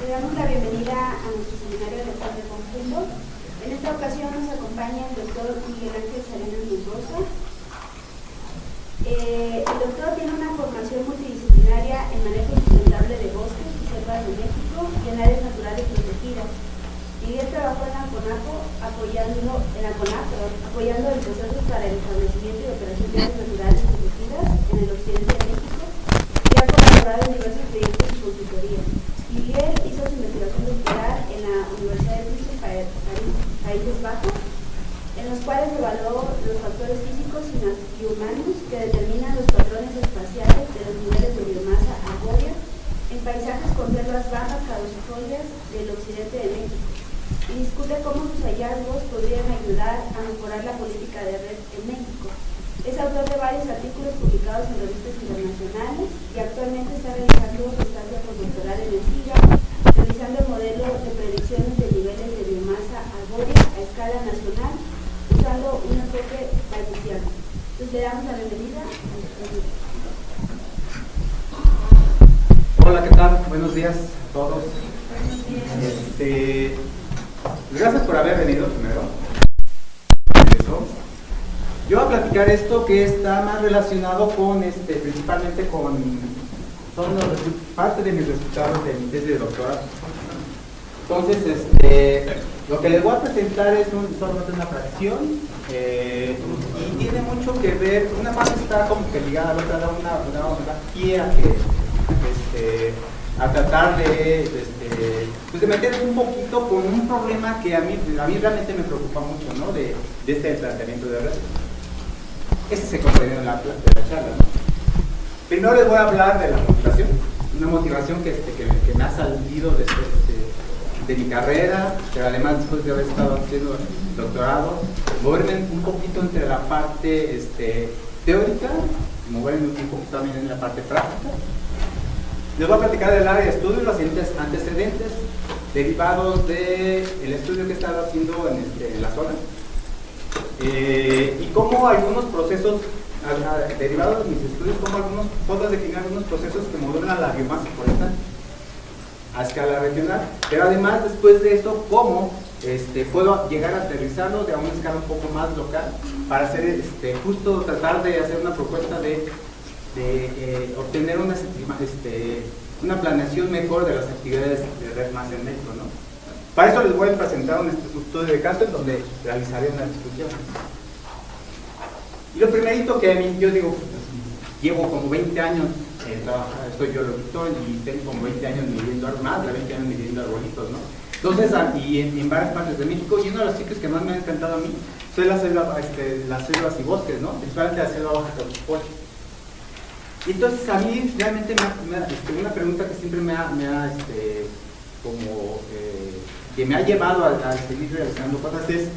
Le damos la bienvenida a nuestro seminario de Lector de Conjunto. En esta ocasión nos acompaña el doctor Miguel Ángel Salinas Monrosa. El doctor tiene una formación multidisciplinaria en manejo sustentable de bosques y selvas de México y en áreas naturales protegidas. Miguel trabajó en la CONAPO apoyando el proceso para el establecimiento y operación de áreas naturales protegidas en el occidente de México y ha colaborado en diversos proyectos y consultorías. Miguel hizo su investigación doctoral en la Universidad de Bristol, Países Bajos, en los cuales evaluó los factores físicos y humanos que determinan los patrones espaciales de los niveles de biomasa arbórea en paisajes con selvas bajas caducifolias del occidente de México, y discute cómo sus hallazgos podrían ayudar a mejorar la política de red en México. Es autor de varios artículos publicados en revistas internacionales y actualmente está realizando su estancia postdoctoral en el SIGA, realizando el modelo de predicciones de niveles de biomasa arbórea a escala nacional, usando un enfoque bayesiano. Entonces le damos la bienvenida al doctor. Hola, ¿qué tal? Buenos días a todos. Gracias por haber venido primero. Yo voy a platicar esto que está más relacionado con, principalmente con, parte de mis resultados de mi tesis de doctorado. Entonces, lo que les voy a presentar es solamente una fracción y tiene mucho que ver, una parte está como que ligada a la otra, una guía a tratar de meterse un poquito con un problema que a mí realmente me preocupa mucho, ¿no? de este planteamiento de red. Ese se comprendió en la charla, ¿no? Primero les voy a hablar de la motivación, una motivación que me ha salido de mi carrera, pero además después de haber estado haciendo doctorado, moverme un poquito entre la parte teórica, moverme un poquito también en la parte práctica. Les voy a platicar del área de estudio y los antecedentes derivados del estudio que he estado haciendo en la zona. Y cómo algunos procesos derivados de mis estudios, puedo definir algunos procesos que modulan la biomasa forestal a escala regional, pero además después de esto, cómo puedo llegar a aterrizarlo de a una escala un poco más local para hacer justo tratar de hacer una propuesta de obtener una planeación mejor de las actividades de red más en México, ¿no? Para eso les voy a presentar un estudio de caso en donde realizaré una discusión. Y lo primerito que a mí, yo digo, llevo como 20 años trabajando, soy biólogo y tengo como 20 años midiendo, más de 20 años midiendo arbolitos, ¿no? Entonces, y en varias partes de México, y uno de los sitios que más me ha encantado a mí son las selvas y bosques, ¿no? Principalmente la selva baja caducifolia. Y entonces a mí realmente una pregunta que siempre que me ha llevado a seguir realizando cosas es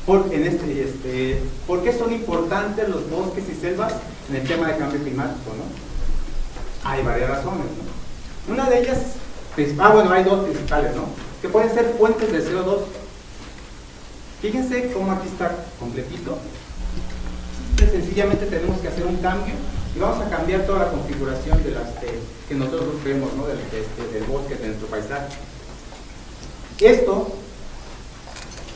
¿por qué son importantes los bosques y selvas en el tema de cambio climático, ¿no? Hay varias razones, ¿no? Una de ellas, hay dos principales, ¿no? Que pueden ser fuentes de CO2. Fíjense cómo aquí está completito. Sencillamente tenemos que hacer un cambio y vamos a cambiar toda la configuración de las que nosotros vemos, ¿no? del bosque, de nuestro paisaje. Esto,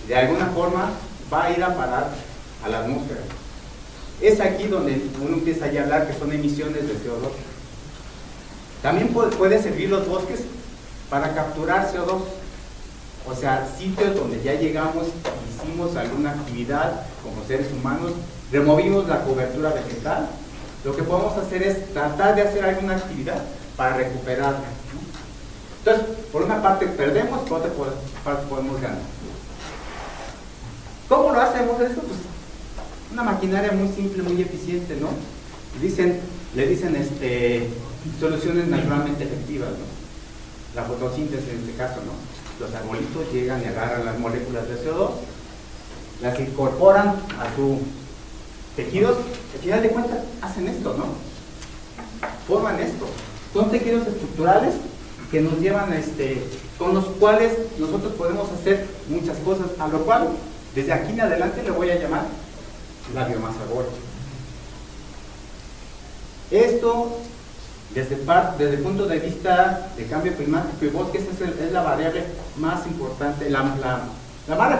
de alguna forma, va a ir a parar a la atmósfera. Es aquí donde uno empieza a hablar que son emisiones de CO2. También puede servir los bosques para capturar CO2. O sea, sitios donde ya llegamos, hicimos alguna actividad como seres humanos, removimos la cobertura vegetal. Lo que podemos hacer es tratar de hacer alguna actividad para recuperarla, ¿no? Entonces, por una parte perdemos, por otra parte podemos ganar. ¿Cómo lo hacemos esto? Pues una maquinaria muy simple, muy eficiente, ¿no? Le dicen soluciones naturalmente efectivas, ¿no? La fotosíntesis en este caso, ¿no? Los arbolitos llegan y agarran las moléculas de CO2, las incorporan a sus tejidos, al final de cuentas hacen esto, ¿no? Forman esto. Son tejidos estructurales que nos llevan con los cuales nosotros podemos hacer muchas cosas, a lo cual desde aquí en adelante le voy a llamar la biomasa arbórea. Esto Desde el punto de vista de cambio climático y bosques es la variable más importante, la más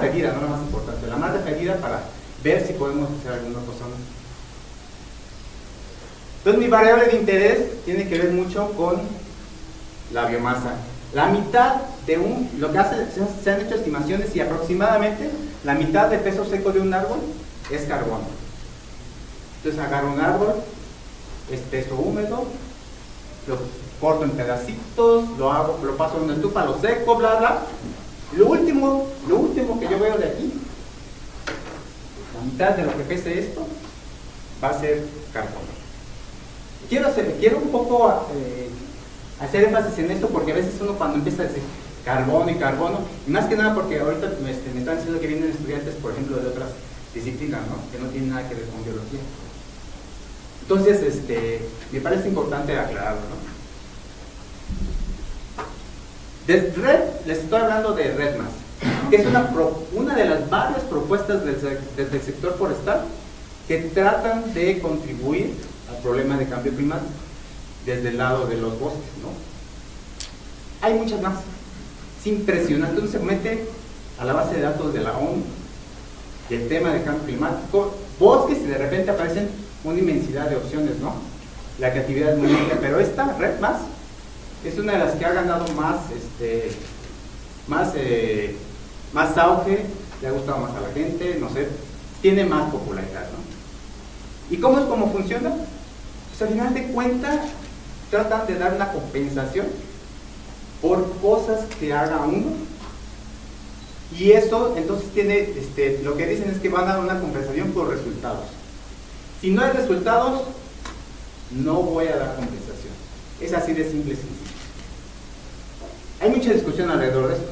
referida, no la más importante, la más referida para ver si podemos hacer alguna cosa o no. Entonces mi variable de interés tiene que ver mucho con la biomasa. La mitad de lo que se han hecho estimaciones y aproximadamente la mitad del peso seco de un árbol es carbono. Entonces agarro un árbol, es peso húmedo, lo corto en pedacitos, lo paso en una estufa, lo seco, bla bla. Lo último que yo veo de aquí, la mitad de lo que pese esto, va a ser carbono. Quiero un poco hacer énfasis en esto porque a veces uno cuando empieza a decir carbono, y más que nada porque ahorita me están diciendo que vienen estudiantes, por ejemplo, de otras disciplinas, ¿no? Que no tienen nada que ver con biología. Entonces, me parece importante aclararlo, ¿no? De REDD, les estoy hablando de REDD+, que es una de las varias propuestas desde el sector forestal que tratan de contribuir al problema de cambio climático desde el lado de los bosques, ¿no? Hay muchas más. Es impresionante. Entonces se mete a la base de datos de la ONU del tema de cambio climático, bosques, y de repente aparecen una inmensidad de opciones, ¿no? La creatividad es muy amplia, pero esta REDD+ es una de las que ha ganado más auge, le ha gustado más a la gente, no sé, tiene más popularidad, ¿no? ¿Y cómo funciona? Pues al final de cuentas tratan de dar una compensación por cosas que haga uno, y eso entonces tiene, lo que dicen es que van a dar una compensación por resultados. Si no hay resultados, no voy a dar compensación. Es así de simple y sencillo. Hay mucha discusión alrededor de esto,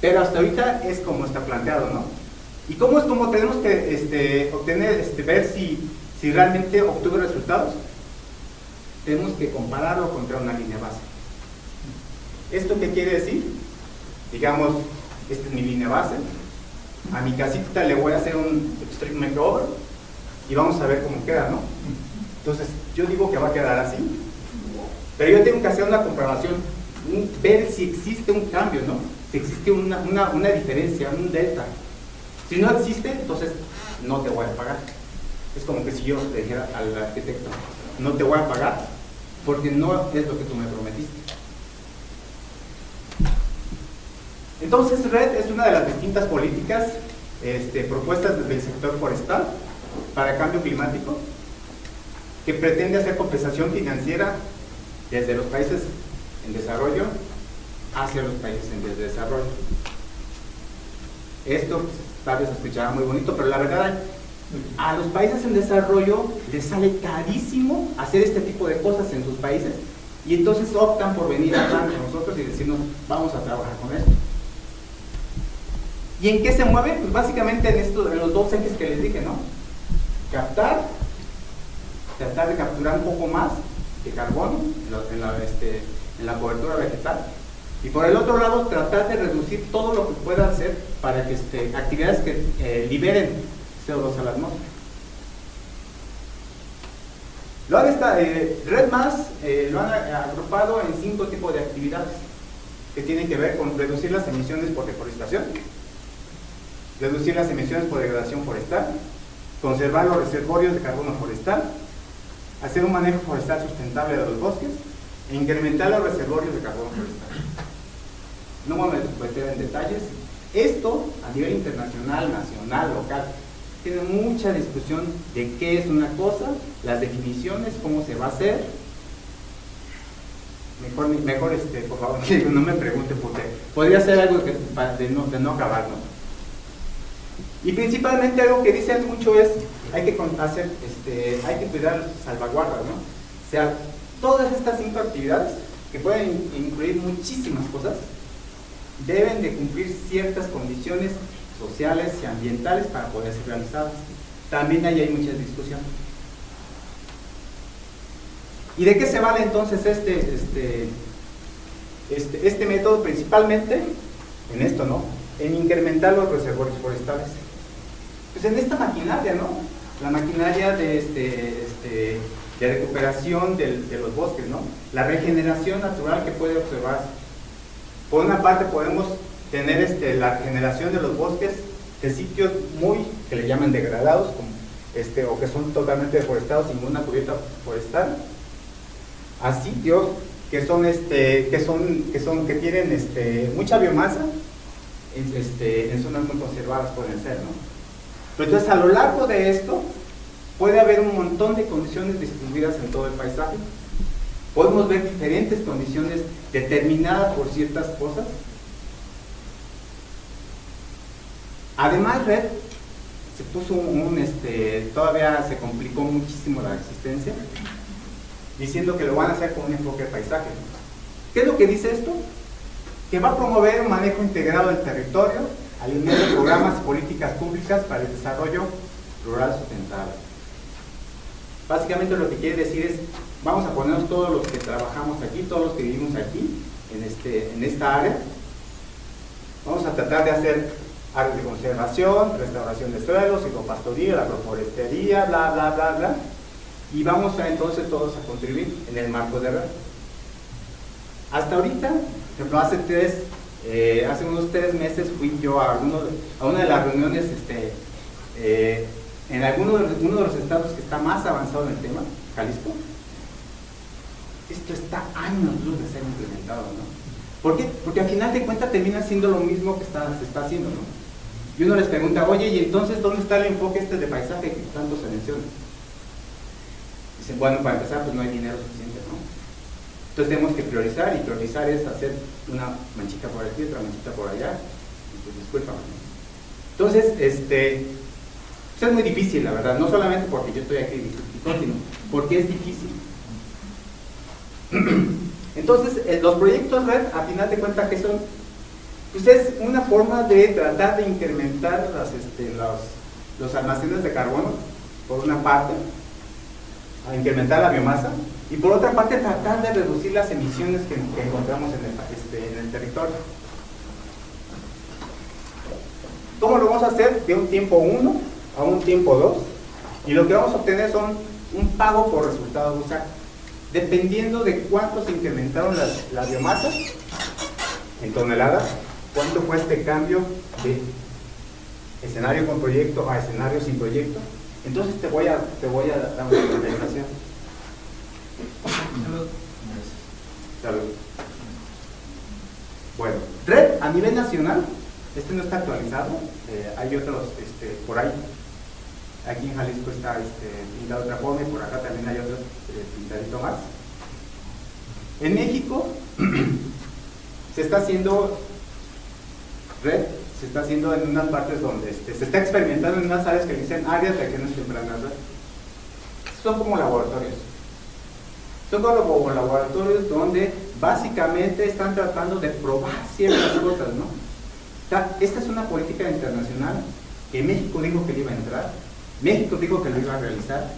pero hasta ahorita es como está planteado, ¿no? ¿Y cómo es como tenemos que ver si realmente obtuve resultados? Tenemos que compararlo contra una línea base. ¿Esto qué quiere decir? Digamos, esta es mi línea base, a mi casita le voy a hacer un extreme makeover y vamos a ver cómo queda, ¿no? Entonces, yo digo que va a quedar así, pero yo tengo que hacer una comparación, ver si existe un cambio, ¿no? Si existe una diferencia, un delta. Si no existe, entonces no te voy a pagar. Es como que si yo le dijera al arquitecto, no te voy a pagar porque no es lo que tú me prometiste. Entonces REDD es una de las distintas políticas propuestas desde el sector forestal para cambio climático, que pretende hacer compensación financiera desde los países en desarrollo hacia los países en desarrollo. Esto pues, tal vez se escuchará muy bonito, pero la verdad a los países en desarrollo les sale carísimo hacer este tipo de cosas en sus países, y entonces optan por venir acá con nosotros y decirnos, vamos a trabajar con esto. ¿Y en qué se mueve? Pues básicamente en los dos ejes que les dije, ¿no? Tratar de capturar un poco más de carbono en la cobertura vegetal, y por el otro lado tratar de reducir todo lo que pueda hacer para que actividades que liberen CO2 a la atmósfera. REDD+ lo han agrupado en 5 tipos de actividades que tienen que ver con reducir las emisiones por deforestación, reducir las emisiones por degradación forestal, conservar los reservorios de carbono forestal, hacer un manejo forestal sustentable de los bosques e incrementar los reservorios de carbono forestal. No voy a meter en detalles. Esto a nivel internacional, nacional, local, tiene mucha discusión de qué es una cosa, las definiciones, cómo se va a hacer. Mejor por favor, no me pregunten porque podría ser algo de no acabar, ¿no? Y principalmente algo que dicen mucho es hay que cuidar salvaguardas, ¿no? O sea, todas estas 5 actividades, que pueden incluir muchísimas cosas, deben de cumplir ciertas condiciones sociales y ambientales para poder ser realizadas. También ahí hay mucha discusión. ¿Y de qué se vale entonces este método? Principalmente en esto, ¿no? En incrementar los reservorios forestales. Pues en esta maquinaria, ¿no? La maquinaria de de recuperación de los bosques, ¿no? La regeneración natural que puede observarse. Por una parte podemos tener la regeneración de los bosques de sitios que le llaman degradados, como o que son totalmente deforestados sin ninguna cubierta forestal, a sitios que tienen mucha biomasa en zonas muy conservadas pueden ser, ¿no? Pero entonces a lo largo de esto puede haber un montón de condiciones distribuidas en todo el paisaje. Podemos ver diferentes condiciones determinadas por ciertas cosas. Además, Red se puso todavía se complicó muchísimo la existencia, diciendo que lo van a hacer con un enfoque de paisaje. ¿Qué es lo que dice esto? Que va a promover un manejo integrado del territorio, alineando programas y políticas públicas para el desarrollo rural sustentable. Básicamente lo que quiere decir es, vamos a ponernos todos los que trabajamos aquí, todos los que vivimos aquí, en esta área, vamos a tratar de hacer áreas de conservación, restauración de suelos, silvopastoreo, la agroforestería, bla, bla, bla, bla, y vamos entonces todos a contribuir en el marco de red. Hasta ahorita, por ejemplo, hace unos 3 meses fui yo a una de las reuniones en uno de los estados que está más avanzado en el tema, Jalisco. Esto está años luz de ser implementado, ¿no? ¿Por qué? Porque al final de cuentas termina siendo lo mismo que se está haciendo, ¿no? Y uno les pregunta, oye, ¿y entonces dónde está el enfoque de paisaje que tanto se menciona? Dicen, bueno, para empezar, pues no hay dinero suficiente, ¿no? Entonces tenemos que priorizar, y priorizar es hacer una manchita por aquí, otra manchita por allá, y pues discúlpame, ¿no? Entonces, pues es muy difícil, la verdad, no solamente porque yo estoy aquí, sino porque es difícil. Entonces, los proyectos red, a final de cuentas, ¿qué son? Pues es una forma de tratar de incrementar los almacenes de carbono, por una parte, a incrementar la biomasa, y por otra parte tratar de reducir las emisiones que encontramos en el territorio. ¿Cómo lo vamos a hacer? De un tiempo 1 a un tiempo 2, y lo que vamos a obtener son un pago por resultado de usar, dependiendo de cuánto se incrementaron las biomasas en toneladas, cuánto fue este cambio de escenario con proyecto a escenario sin proyecto. Entonces te voy a dar una compensación. Salud. Bueno, red a nivel nacional, no está actualizado, hay otros por ahí. Aquí en Jalisco está pintado de otra forma, y por acá también hay otro pintadito más. En México se está haciendo red, se está haciendo en unas partes donde se está experimentando en unas áreas que dicen áreas de acciones tempranas. Son como laboratorios. Son como laboratorios donde básicamente están tratando de probar ciertas cosas, ¿no? Esta es una política internacional que México dijo que le iba a entrar, México dijo que lo iba a realizar.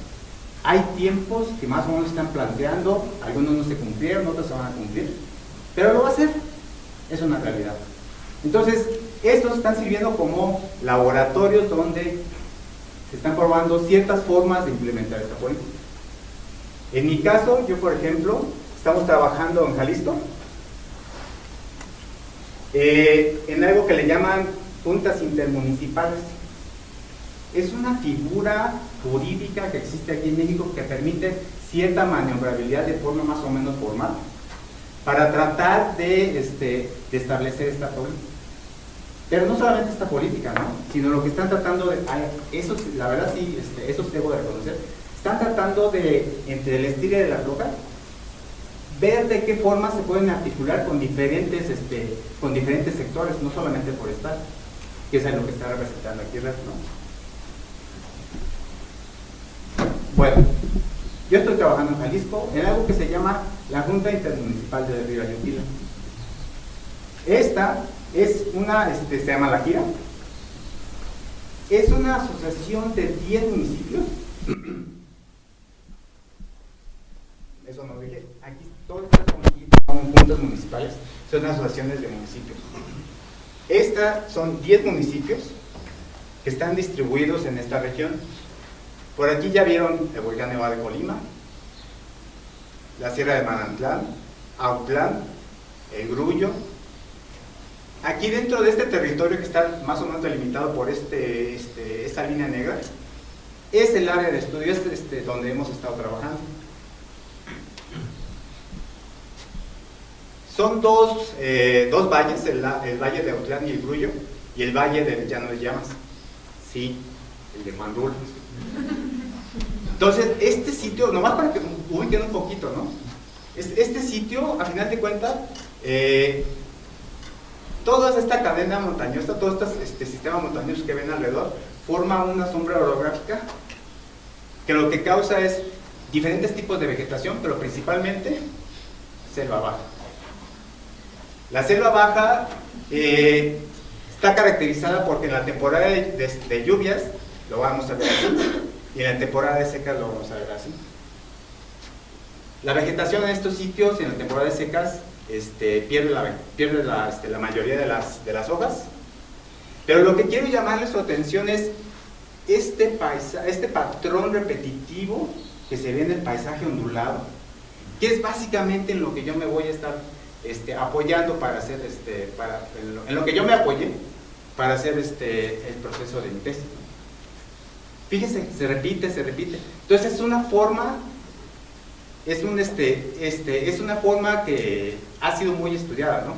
Hay tiempos que más o menos están planteando, algunos no se cumplieron, otros se van a cumplir, pero lo va a hacer, es una realidad. Entonces, estos están sirviendo como laboratorios donde se están probando ciertas formas de implementar esta política. En mi caso, yo por ejemplo, estamos trabajando en Jalisco en algo que le llaman juntas intermunicipales. Es una figura jurídica que existe aquí en México que permite cierta maniobrabilidad de forma más o menos formal para tratar de establecer esta política. Pero no solamente esta política, ¿no? Sino lo que están tratando de, eso, la verdad sí, eso debo de reconocer, están tratando de, entre el estilo de la floja, ver de qué forma se pueden articular con diferentes sectores, no solamente forestal, que es lo que está representando aquí, ¿no? Bueno, yo estoy trabajando en Jalisco en algo que se llama la Junta Intermunicipal de Río Ayutila. Esta es una, se llama La Gira, es una asociación de 10 municipios. Eso no lo dije, aquí todas estas son juntas municipales, son asociaciones de municipios. Estas son 10 municipios que están distribuidos en esta región. Por aquí ya vieron el volcán Nevado de Colima, la Sierra de Manantlán, Autlán, El Grullo. Aquí dentro de este territorio que está más o menos delimitado por esta línea negra, es el área de estudio, donde hemos estado trabajando. Son dos valles, el valle de Autlán y El Grullo, y el valle del Llano de Llamas. Sí, el de Juan Rulfo. Entonces, este sitio, nomás para que ubiquen un poquito, ¿no? Este sitio, a final de cuentas, toda esta cadena montañosa, todo este sistema montañoso que ven alrededor, forma una sombra orográfica que lo que causa es diferentes tipos de vegetación, pero principalmente selva baja. La selva baja está caracterizada porque en la temporada de lluvias lo vamos a ver así, y en la temporada de secas lo vamos a ver así. La vegetación en estos sitios en la temporada de secas pierde la mayoría de las hojas, pero lo que quiero llamarles su atención es este patrón repetitivo que se ve en el paisaje ondulado, que es básicamente en lo que yo me voy a estar apoyando para hacer en lo que yo me apoyé para hacer el proceso de mi tesis. Fíjense, se repite. Entonces es una forma, es una forma que ha sido muy estudiada, ¿no?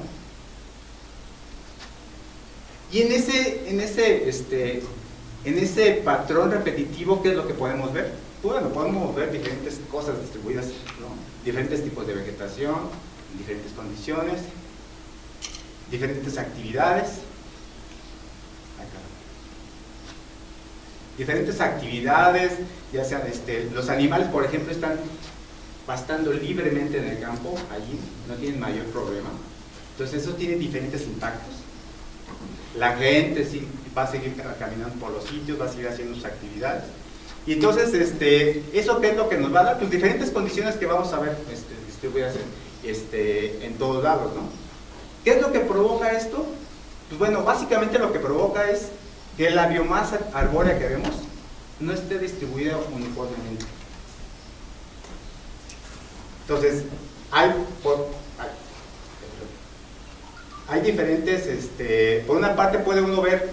Y en ese patrón repetitivo, ¿qué es lo que podemos ver? Bueno, podemos ver diferentes cosas distribuidas, ¿no? Diferentes tipos de vegetación, diferentes condiciones, diferentes actividades. Diferentes actividades, ya sean los animales, por ejemplo, están pastando libremente en el campo, allí no tienen mayor problema. Entonces eso tiene diferentes impactos. La gente sí va a seguir caminando por los sitios, va a seguir haciendo sus actividades. Y entonces eso qué es lo que nos va a dar, pues diferentes condiciones que vamos a ver distribuidas en todos lados, ¿no? ¿Qué es lo que provoca esto? Pues bueno, básicamente lo que provoca es que la biomasa arbórea que vemos no esté distribuida uniformemente. Entonces, hay diferentes, por una parte puede uno ver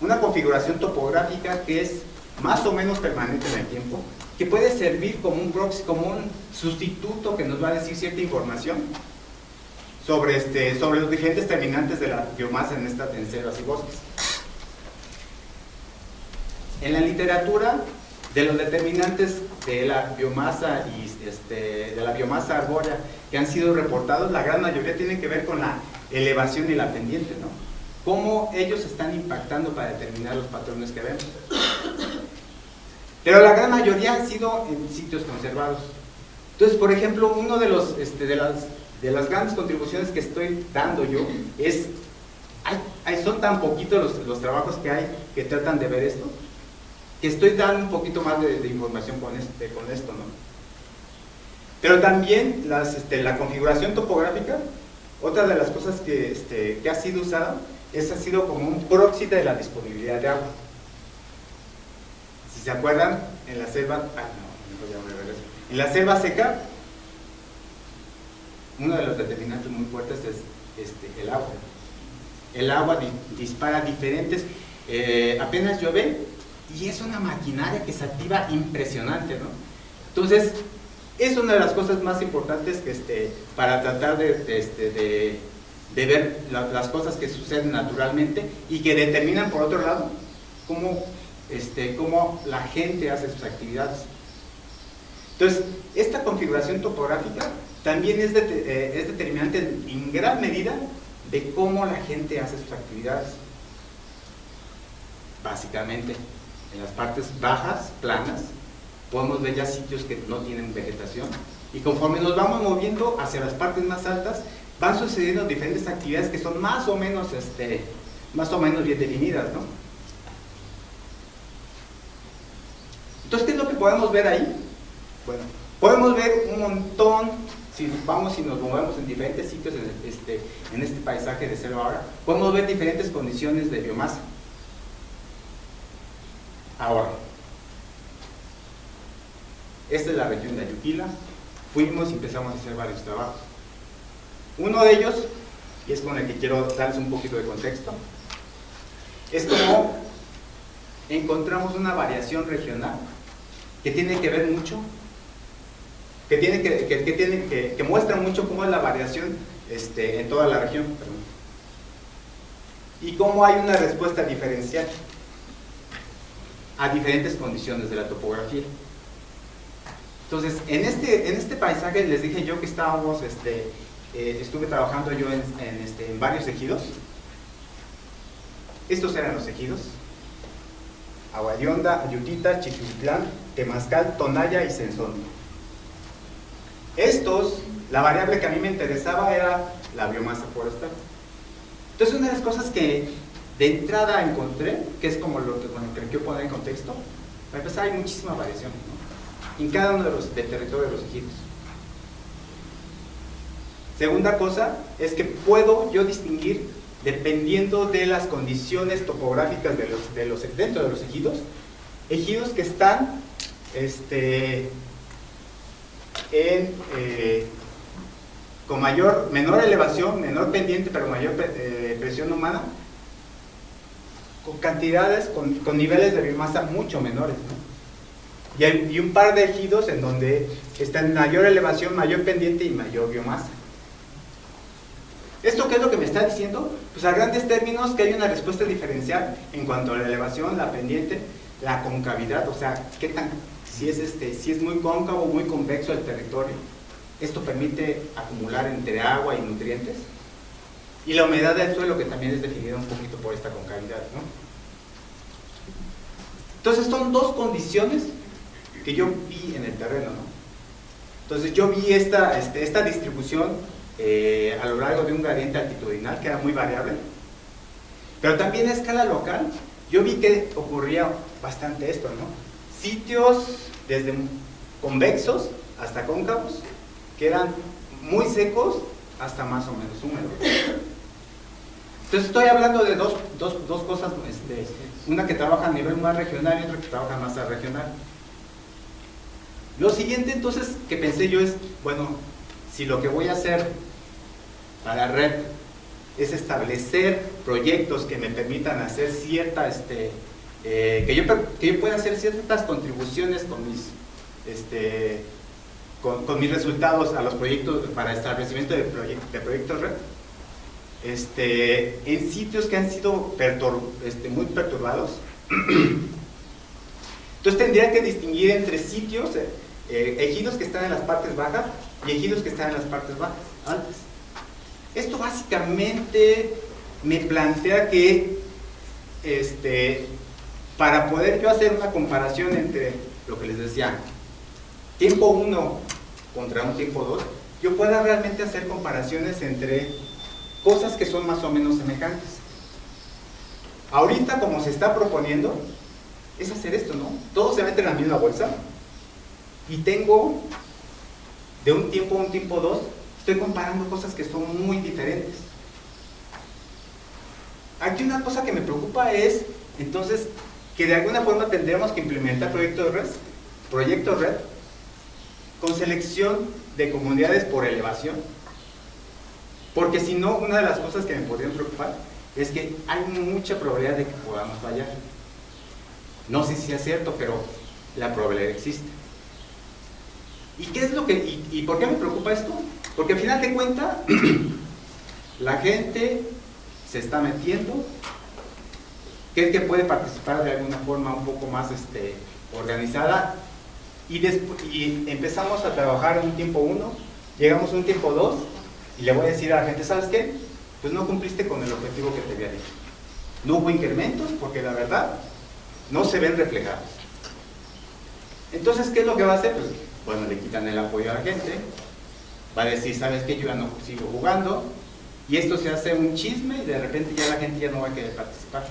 una configuración topográfica que es más o menos permanente en el tiempo, que puede servir como un proxy, como un sustituto que nos va a decir cierta información sobre los diferentes terminantes de la biomasa en selvas y bosques. En la literatura, de los determinantes de la biomasa y de la biomasa arbórea que han sido reportados, la gran mayoría tienen que ver con la elevación y la pendiente, ¿no? Cómo ellos están impactando para determinar los patrones que vemos. Pero la gran mayoría han sido en sitios conservados. Entonces, por ejemplo, uno de las grandes contribuciones que estoy dando yo es, son tan poquitos los trabajos que hay que tratan de ver esto, que estoy dando un poquito más de información con esto, ¿no? Pero también la configuración topográfica, otra de las cosas que ha sido usada, ha sido como un proxy de la disponibilidad de agua. Si se acuerdan, en la selva, en la selva seca, uno de los determinantes muy fuertes es el agua. El agua dispara diferentes, apenas llueve, y es una maquinaria que se activa impresionante, ¿no? Entonces, es una de las cosas más importantes para tratar de ver las cosas que suceden naturalmente y que determinan, por otro lado, cómo la gente hace sus actividades. Entonces, esta configuración topográfica también es determinante en gran medida de cómo la gente hace sus actividades. Básicamente, en las partes bajas, planas, podemos ver ya sitios que no tienen vegetación, y conforme nos vamos moviendo hacia las partes más altas, van sucediendo diferentes actividades que son más o menos bien definidas, ¿no? Entonces, ¿qué es lo que podemos ver ahí? Bueno, podemos ver un montón, si nos movemos en diferentes sitios en este paisaje de selva ahora, podemos ver diferentes condiciones de biomasa. Ahora, esta es la región de Ayuquila, fuimos y empezamos a hacer varios trabajos. Uno de ellos, y es con el que quiero darles un poquito de contexto, es como encontramos una variación regional que tiene que ver mucho, que muestra mucho cómo es la variación en toda la región, perdón, y cómo hay una respuesta diferencial a diferentes condiciones de la topografía. Entonces, en este paisaje les dije yo que estábamos, estuve trabajando yo en varios ejidos. Estos eran los ejidos: Agua de Onda, Ayutita, Chiquitlán, Temazcal, Tonaya y Sensón. La variable que a mí me interesaba era la biomasa forestal. Entonces, una de las cosas que de entrada encontré, que es como lo que quiero poner en contexto, para empezar, hay muchísima variación, ¿no?, en cada uno del territorio de los ejidos. Segunda cosa es que puedo yo distinguir, dependiendo de las condiciones topográficas dentro de los ejidos que están con menor elevación, menor pendiente, pero mayor presión humana, con cantidades, con niveles de biomasa mucho menores, ¿no? Y un par de ejidos en donde está en mayor elevación, mayor pendiente y mayor biomasa. ¿Esto qué es lo que me está diciendo? Pues a grandes términos que hay una respuesta diferencial en cuanto a la elevación, la pendiente, la concavidad, o sea, si es muy cóncavo o muy convexo el territorio. Esto permite acumular entre agua y nutrientes. Y la humedad del suelo, que también es definida un poquito por esta concavidad, ¿no? Entonces son dos condiciones que yo vi en el terreno, ¿no? Entonces yo vi esta distribución a lo largo de un gradiente altitudinal que era muy variable, pero también a escala local yo vi que ocurría bastante esto, ¿no? Sitios desde convexos hasta cóncavos que eran muy secos hasta más o menos húmedos. Entonces estoy hablando de dos cosas, una que trabaja a nivel más regional y otra que trabaja más a regional. Lo siguiente entonces que pensé yo es, bueno, si lo que voy a hacer para red es establecer proyectos que me permitan hacer que yo pueda hacer ciertas contribuciones con mis resultados a los proyectos para establecimiento de proyectos red, en sitios que han sido muy perturbados. Entonces tendría que distinguir entre sitios, ejidos que están en las partes bajas y ejidos que están en las partes altas. Esto básicamente me plantea que para poder yo hacer una comparación entre lo que les decía, tiempo 1 contra un tiempo 2, yo pueda realmente hacer comparaciones entre cosas que son más o menos semejantes. Ahorita, como se está proponiendo, es hacer esto, ¿no? Todo se mete en la misma bolsa y tengo de un tiempo a un tiempo 2, estoy comparando cosas que son muy diferentes. Aquí una cosa que me preocupa es, entonces, que de alguna forma tendremos que implementar proyectos red con selección de comunidades por elevación, porque si no, una de las cosas que me podrían preocupar es que hay mucha probabilidad de que podamos fallar. No sé si es cierto, pero la probabilidad existe. ¿Y qué es lo que y por qué me preocupa esto? Porque al final de cuentas la gente se está metiendo, que puede participar de alguna forma un poco más organizada, y empezamos a trabajar en un tiempo 1, llegamos a un tiempo 2 y le voy a decir a la gente, ¿sabes qué? Pues no cumpliste con el objetivo que te había dicho. No hubo incrementos porque la verdad no se ven reflejados. Entonces, ¿qué es lo que va a hacer? Pues, bueno, le quitan el apoyo a la gente, va a decir, ¿sabes qué? Yo ya no sigo jugando, y esto se hace un chisme y de repente ya la gente ya no va a querer participar.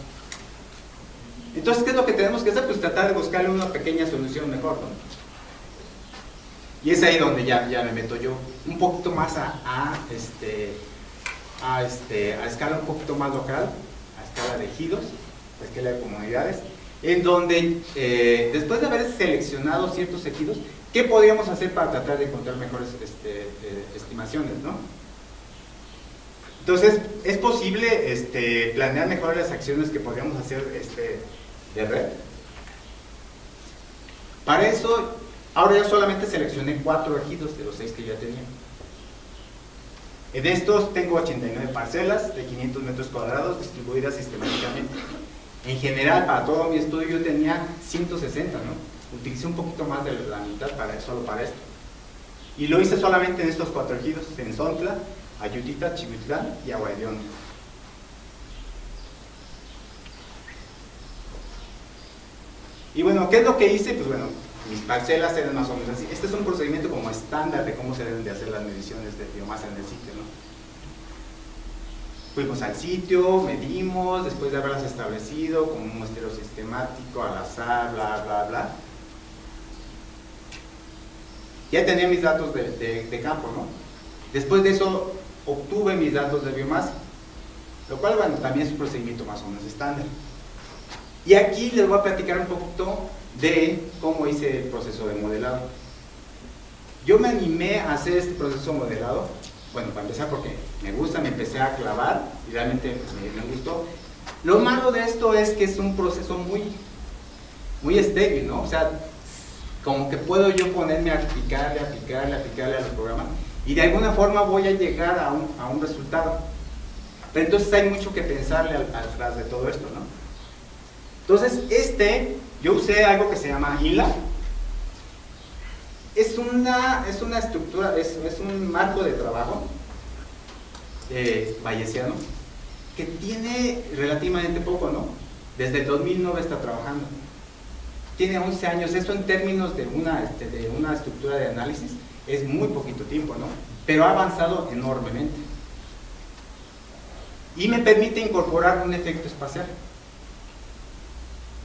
Entonces, ¿qué es lo que tenemos que hacer? Pues tratar de buscarle una pequeña solución mejor, ¿no? Y es ahí donde ya me meto yo un poquito más a escala un poquito más local, a escala de ejidos, a escala de comunidades, en donde después de haber seleccionado ciertos ejidos, ¿qué podríamos hacer para tratar de encontrar mejores estimaciones, ¿no? Entonces, es posible planear mejor las acciones que podríamos hacer de red. Para eso, ahora ya solamente seleccioné 4 ejidos de los 6 que ya tenía. En estos tengo 89 parcelas de 500 metros cuadrados distribuidas sistemáticamente. En general, para todo mi estudio yo tenía 160, ¿no? Utilicé un poquito más de la mitad solo para esto. Y lo hice solamente en estos 4 ejidos, en Zontla, Ayutita, Chihuitlán y Agua de León. Y bueno, ¿qué es lo que hice? Pues bueno, mis parcelas eran más o menos así. Este es un procedimiento como estándar de cómo se deben de hacer las mediciones de biomasa en el sitio, ¿no? Fuimos al sitio, medimos, después de haberlas establecido como un muestreo sistemático, al azar, bla, bla, bla. Ya tenía mis datos de campo, ¿no? Después de eso obtuve mis datos de biomasa, lo cual, bueno, también es un procedimiento más o menos estándar. Y aquí les voy a platicar un poquito de cómo hice el proceso de modelado. Yo me animé a hacer este proceso de modelado, bueno, para empezar porque me gusta, me empecé a clavar y realmente me gustó. Lo malo de esto es que es un proceso muy estéril, ¿no? O sea, como que puedo yo ponerme a aplicarle al programa y de alguna forma voy a llegar a un resultado. Pero entonces hay mucho que pensarle atrás de todo esto, ¿no? Entonces, yo usé algo que se llama ILA. Es una estructura, es un marco de trabajo bayesiano que tiene relativamente poco, ¿no? Desde el 2009 está trabajando. Tiene 11 años. Esto en términos de una estructura de análisis es muy poquito tiempo, ¿no? Pero ha avanzado enormemente. Y me permite incorporar un efecto espacial.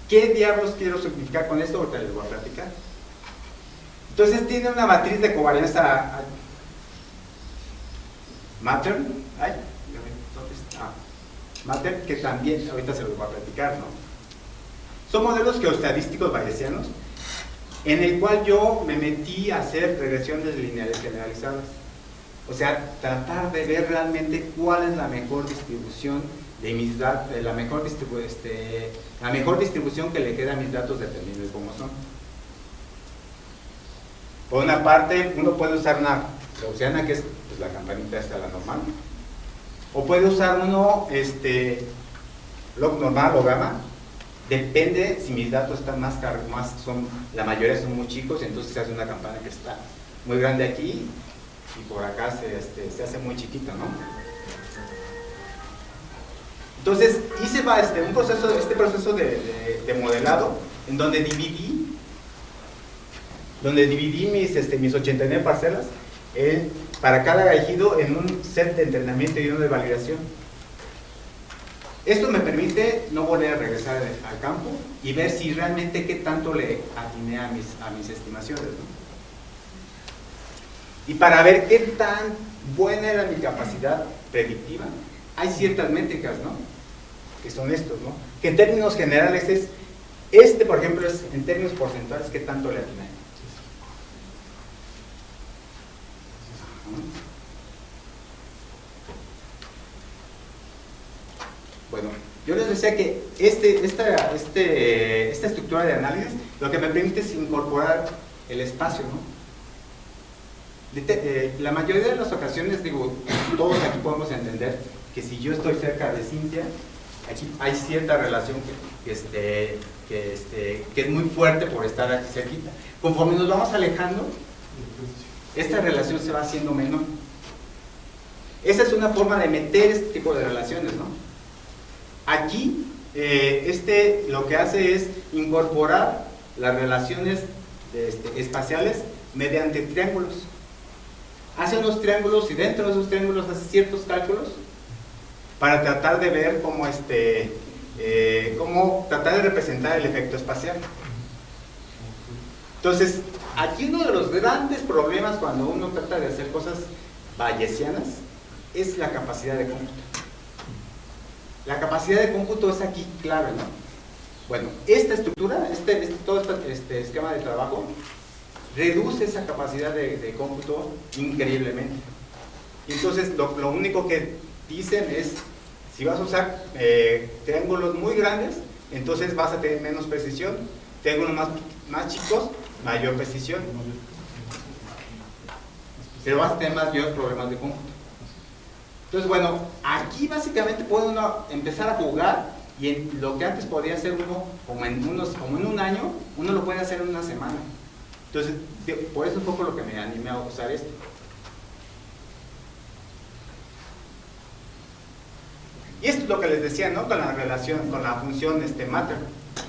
¿Qué diablos quiero significar con esto? Ahorita les voy a platicar. Entonces tiene una matriz de covarianza Matter, Matter, que también ahorita se los voy a platicar, ¿no? Son modelos geoestadísticos bayesianos en el cual yo me metí a hacer regresiones lineales generalizadas. O sea, tratar de ver realmente cuál es la mejor distribución de mis datos, la mejor distribución que le queda a mis datos dependiendo de cómo son. Por una parte, uno puede usar una gaussiana, que es pues, la campanita esta, la normal, o puede usar uno log normal o gamma. Depende si mis datos están la mayoría son muy chicos, entonces se hace una campana que está muy grande aquí y por acá se hace muy chiquita, ¿no? Entonces hice este proceso de modelado en donde dividí mis 89 parcelas para cada ejido en un set de entrenamiento y uno de validación. Esto me permite no volver a regresar al campo y ver si realmente qué tanto le atiné a mis estimaciones, ¿no? Y para ver qué tan buena era mi capacidad predictiva, hay ciertas métricas, ¿no? Que son estos, ¿no? Que en términos generales por ejemplo, es en términos porcentuales qué tanto le atiné. Bueno, yo les decía que esta estructura de análisis lo que me permite es incorporar el espacio, ¿no? La mayoría de las ocasiones, digo, todos aquí podemos entender que si yo estoy cerca de Cintia, aquí hay cierta relación que es muy fuerte por estar aquí cerquita. Conforme nos vamos alejando, esta relación se va haciendo menor. Esa es una forma de meter este tipo de relaciones, ¿no? Aquí, lo que hace es incorporar las relaciones espaciales mediante triángulos. Hace unos triángulos y dentro de esos triángulos hace ciertos cálculos para tratar de ver cómo tratar de representar el efecto espacial. Entonces, aquí uno de los grandes problemas cuando uno trata de hacer cosas bayesianas es la capacidad de cómputo. La capacidad de cómputo es aquí clave, ¿no? Bueno, esta estructura, todo este esquema de trabajo, reduce esa capacidad de cómputo increíblemente. Entonces, lo único que dicen es, si vas a usar triángulos muy grandes, entonces vas a tener menos precisión, triángulos más chicos, mayor precisión, pero vas a tener más problemas de cómputo. Entonces, bueno, aquí básicamente puede uno empezar a jugar, y en lo que antes podía hacer uno como en un año, uno lo puede hacer en una semana. Entonces, por eso es un poco lo que me animé a usar esto. Y esto es lo que les decía, ¿no? Con la relación, con la función matter.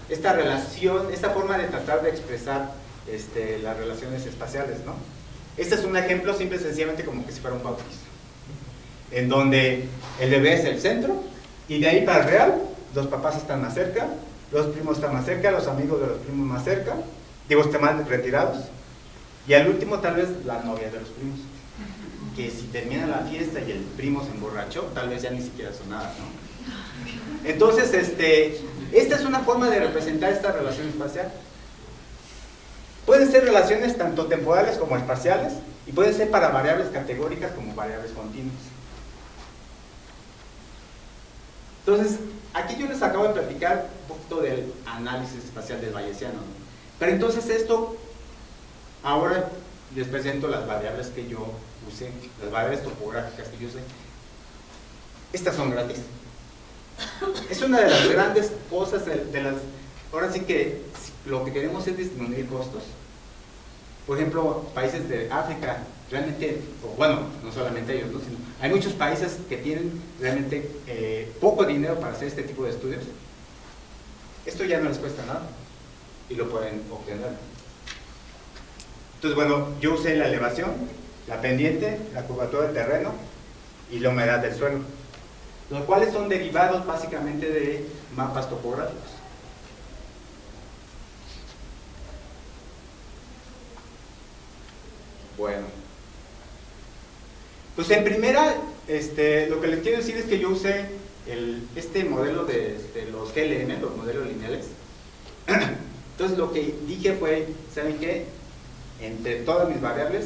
Esta relación, esta forma de tratar de expresar las relaciones espaciales, ¿no? Este es un ejemplo simple y sencillamente como que si fuera un bautizo, en donde el bebé es el centro, y de ahí para el real, los papás están más cerca, los primos están más cerca, los amigos de los primos más cerca, digo, están más retirados, y al último tal vez la novia de los primos, que si termina la fiesta y el primo se emborrachó, tal vez ya ni siquiera son nada, ¿no? Entonces, esta es una forma de representar esta relación espacial. Pueden ser relaciones tanto temporales como espaciales, y pueden ser para variables categóricas como variables continuas. Entonces, aquí yo les acabo de platicar un poquito del análisis espacial del bayesiano, ¿no? Pero entonces esto, ahora les presento las variables que yo usé, las variables topográficas que yo usé. Estas son gratis. Es una de las grandes cosas ahora sí que lo que queremos es disminuir costos. Por ejemplo, países de África, realmente, bueno, no solamente ellos, ¿no? Sino hay muchos países que tienen realmente poco dinero para hacer este tipo de estudios. Esto ya no les cuesta nada y lo pueden obtener. Entonces, bueno, yo usé la elevación, la pendiente, la curvatura del terreno y la humedad del suelo, los cuales son derivados básicamente de mapas topográficos. Bueno, pues en primera, lo que les quiero decir es que yo usé este modelo de los GLM, los modelos lineales. Entonces lo que dije fue, ¿saben qué? Entre todas mis variables,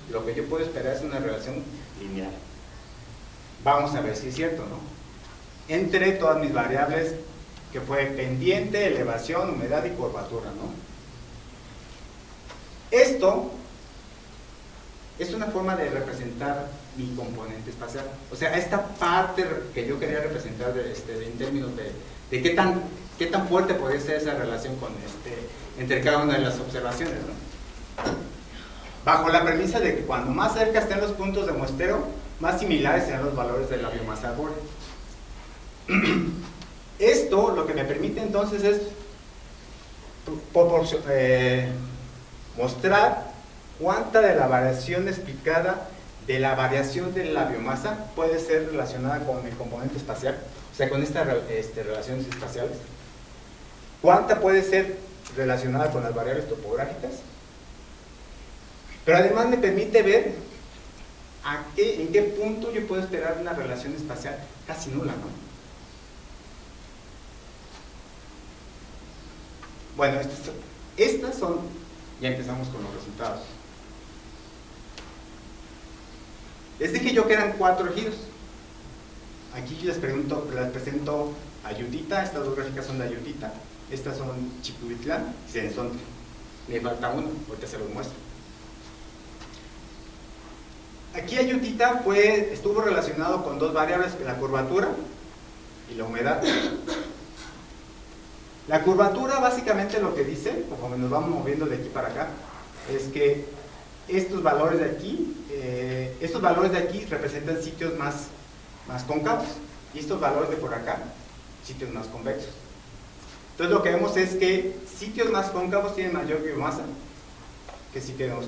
lo que yo puedo esperar es una relación lineal. Vamos a ver si es cierto, ¿no? Entre todas mis variables, que fue pendiente, elevación, humedad y curvatura, ¿no? Esto es una forma de representar mi componente espacial. O sea, esta parte que yo quería representar en términos de qué tan fuerte podría ser esa relación con entre cada una de las observaciones, ¿no? Bajo la premisa de que cuando más cerca estén los puntos de muestreo, más similares serán los valores de la biomasa arbórea. Esto lo que me permite entonces es mostrar cuánta de la variación explicada de la variación de la biomasa puede ser relacionada con el componente espacial, o sea, con estas relaciones espaciales. Cuánta puede ser relacionada con las variables topográficas, pero además me permite ver en qué punto yo puedo esperar una relación espacial casi nula, ¿no? Bueno, estas son, ya empezamos con los resultados. Les dije yo que eran 4 ejidos. Aquí les presento Ayutita, estas dos gráficas son de Ayutita, estas son Chiquihuitlán y Cenzontle. Me falta uno, ahorita se los muestro. Aquí Ayutita estuvo relacionado con dos variables, la curvatura y la humedad. La curvatura básicamente lo que dice, conforme nos vamos moviendo de aquí para acá, es que estos valores de aquí representan sitios más cóncavos, y estos valores de por acá, sitios más convexos. Entonces lo que vemos es que sitios más cóncavos tienen mayor biomasa que sitios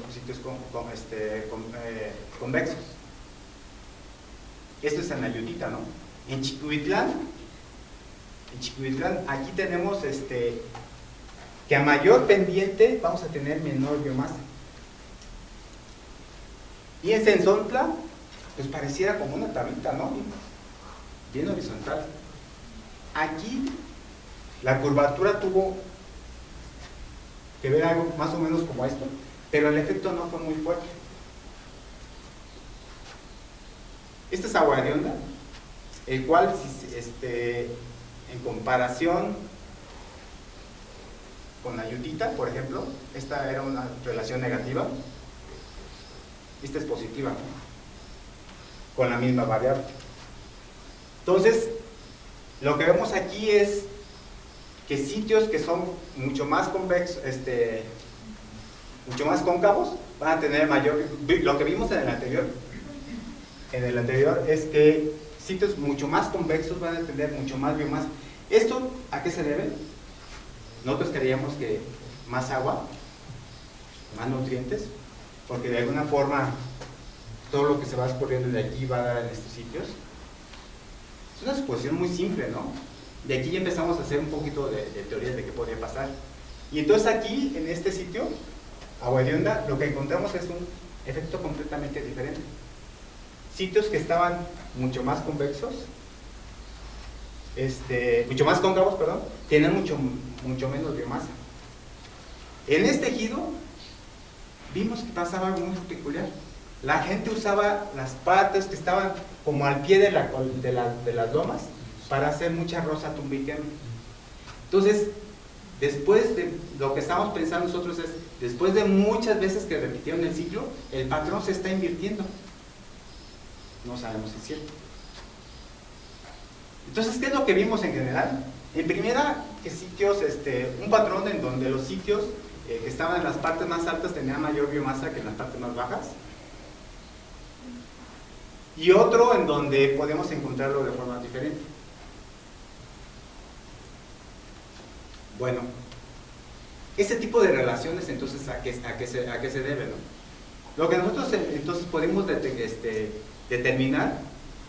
convexos. Esto es en Ayutita, ¿no? En Chiquihuitlán, aquí tenemos que a mayor pendiente vamos a tener menor biomasa. Y en Cenzontla, pues pareciera como una tablita, ¿no? Bien horizontal. Aquí la curvatura tuvo que ver algo más o menos como esto. pero el efecto no fue muy fuerte. Esta es Agua Hedionda, el cual en comparación con la Yutita, por ejemplo, esta era una relación negativa, esta es positiva, ¿no? Con la misma variable. Entonces, lo que vemos aquí es que sitios que son mucho más convexos, mucho más cóncavos, van a tener mayor. Lo que vimos en el anterior es que sitios mucho más convexos van a tener mucho más biomasa. ¿Esto a qué se debe? Nosotros creíamos que más agua, más nutrientes, porque de alguna forma todo lo que se va escurriendo de aquí va a dar en estos sitios. Es una suposición muy simple, ¿no? De aquí ya empezamos a hacer un poquito de teorías de qué podría pasar. Y entonces aquí, en este sitio, Agua Hedionda, lo que encontramos es un efecto completamente diferente. Sitios que estaban mucho más convexos, mucho más cóncavos, perdón, tienen mucho menos biomasa. En este ejido vimos que pasaba algo muy peculiar. La gente usaba las patas que estaban como al pie de las lomas para hacer mucha rosa tumbiquem. Entonces, después de lo que estamos pensando nosotros es, después de muchas veces que repitieron el ciclo, el patrón se está invirtiendo. No sabemos si es cierto. Entonces, ¿qué es lo que vimos en general? En primera, que sitios, un patrón en donde los sitios que estaban en las partes más altas tenían mayor biomasa que en las partes más bajas. Y otro en donde podemos encontrarlo de forma diferente. Bueno, ese tipo de relaciones, entonces, ¿a qué se debe, no? Lo que nosotros entonces podemos determinar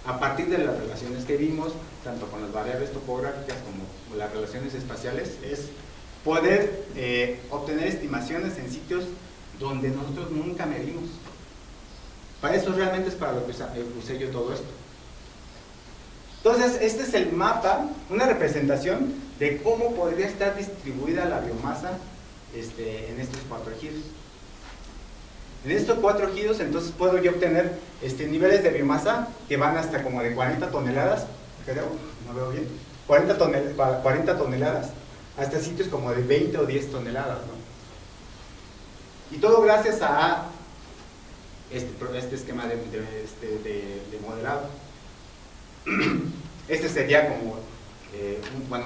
a partir de las relaciones que vimos, tanto con las variables topográficas como las relaciones espaciales, es poder obtener estimaciones en sitios donde nosotros nunca medimos. Para eso realmente es para lo que usé yo todo esto. Entonces, este es el mapa, una representación de cómo podría estar distribuida la biomasa en estos 4 ejidos. En estos 4 ejidos, entonces puedo yo obtener niveles de biomasa que van hasta como de 40 toneladas, creo, no veo bien, 40 toneladas, hasta sitios como de 20 o 10 toneladas, ¿no? Y todo gracias a este esquema de modelado. Este sería como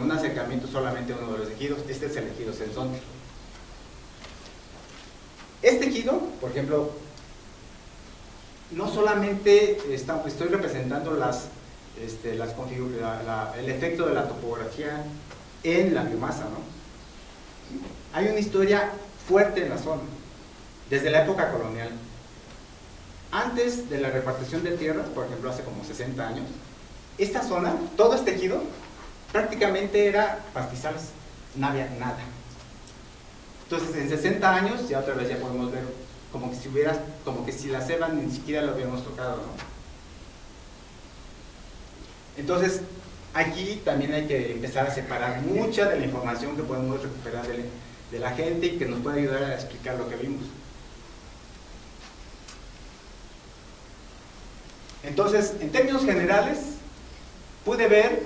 un acercamiento solamente a uno de los ejidos. Este es el ejido Sensontle. Este ejido, por ejemplo, no solamente estoy representando el efecto de la topografía en la biomasa, ¿no? Hay una historia fuerte en la zona, desde la época colonial. Antes de la repartición de tierras, por ejemplo, hace como 60 años, esta zona, todo este ejido, prácticamente era pastizales, no había nada. Entonces, en 60 años, ya otra vez ya podemos ver como que si la selva ni siquiera lo habíamos tocado, ¿no? Entonces, aquí también hay que empezar a separar mucha de la información que podemos recuperar de la gente y que nos puede ayudar a explicar lo que vimos. Entonces, en términos generales, pude ver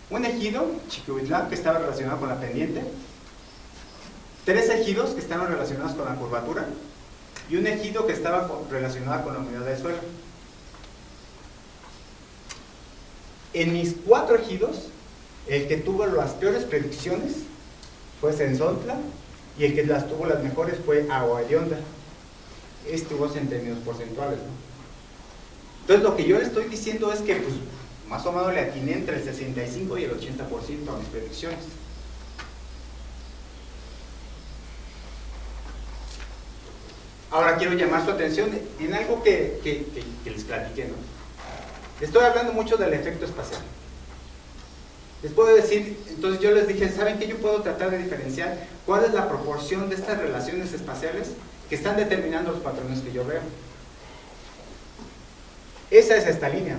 un ejido, Chiquihuitlán, que estaba relacionado con la pendiente, 3 ejidos que estaban relacionados con la curvatura y un ejido que estaba relacionado con la humedad del suelo. En mis 4 ejidos, el que tuvo las peores predicciones fue Sensontla y el que tuvo las mejores fue Agua Hedionda. Estuvo en términos porcentuales, ¿no? Entonces, lo que yo le estoy diciendo es que, pues, más o menos le atiné entre el 65 y el 80% a mis predicciones. Ahora quiero llamar su atención en algo que les platiqué, ¿no? Estoy hablando mucho del efecto espacial. Les puedo decir, entonces yo les dije, ¿saben qué? Yo puedo tratar de diferenciar cuál es la proporción de estas relaciones espaciales que están determinando los patrones que yo veo. Esa es esta línea.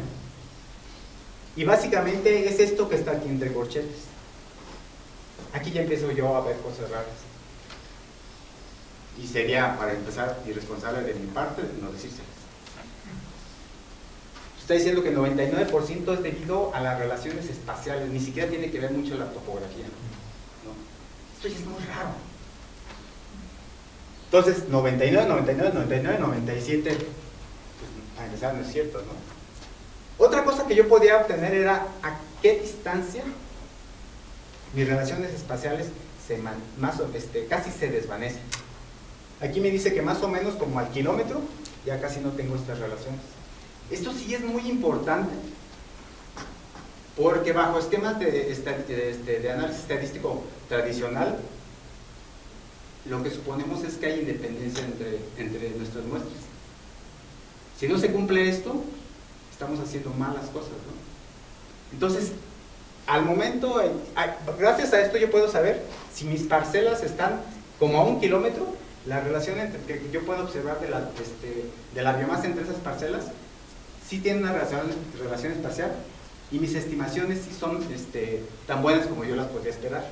Y básicamente es esto que está aquí entre corchetes. Aquí ya empiezo yo a ver cosas raras. Y sería, para empezar, irresponsable de mi parte no decírselas. Está diciendo que el 99% es debido a las relaciones espaciales, ni siquiera tiene que ver mucho la topografía, ¿no? Esto ya es muy raro. Entonces, 99, 99, 99, 97, pues a empezar no es cierto, ¿no? Otra cosa que yo podía obtener era a qué distancia mis relaciones espaciales casi se desvanecen. Aquí me dice que más o menos como al kilómetro ya casi no tengo estas relaciones. Esto sí es muy importante, porque bajo esquemas de análisis estadístico tradicional, lo que suponemos es que hay independencia entre nuestras muestras. Si no se cumple esto, estamos haciendo malas cosas, ¿no? Entonces, al momento, gracias a esto yo puedo saber si mis parcelas están como a 1 kilómetro, la relación que yo puedo observar de la biomasa entre esas parcelas sí tiene una relación espacial, y mis estimaciones sí son tan buenas como yo las podría esperar.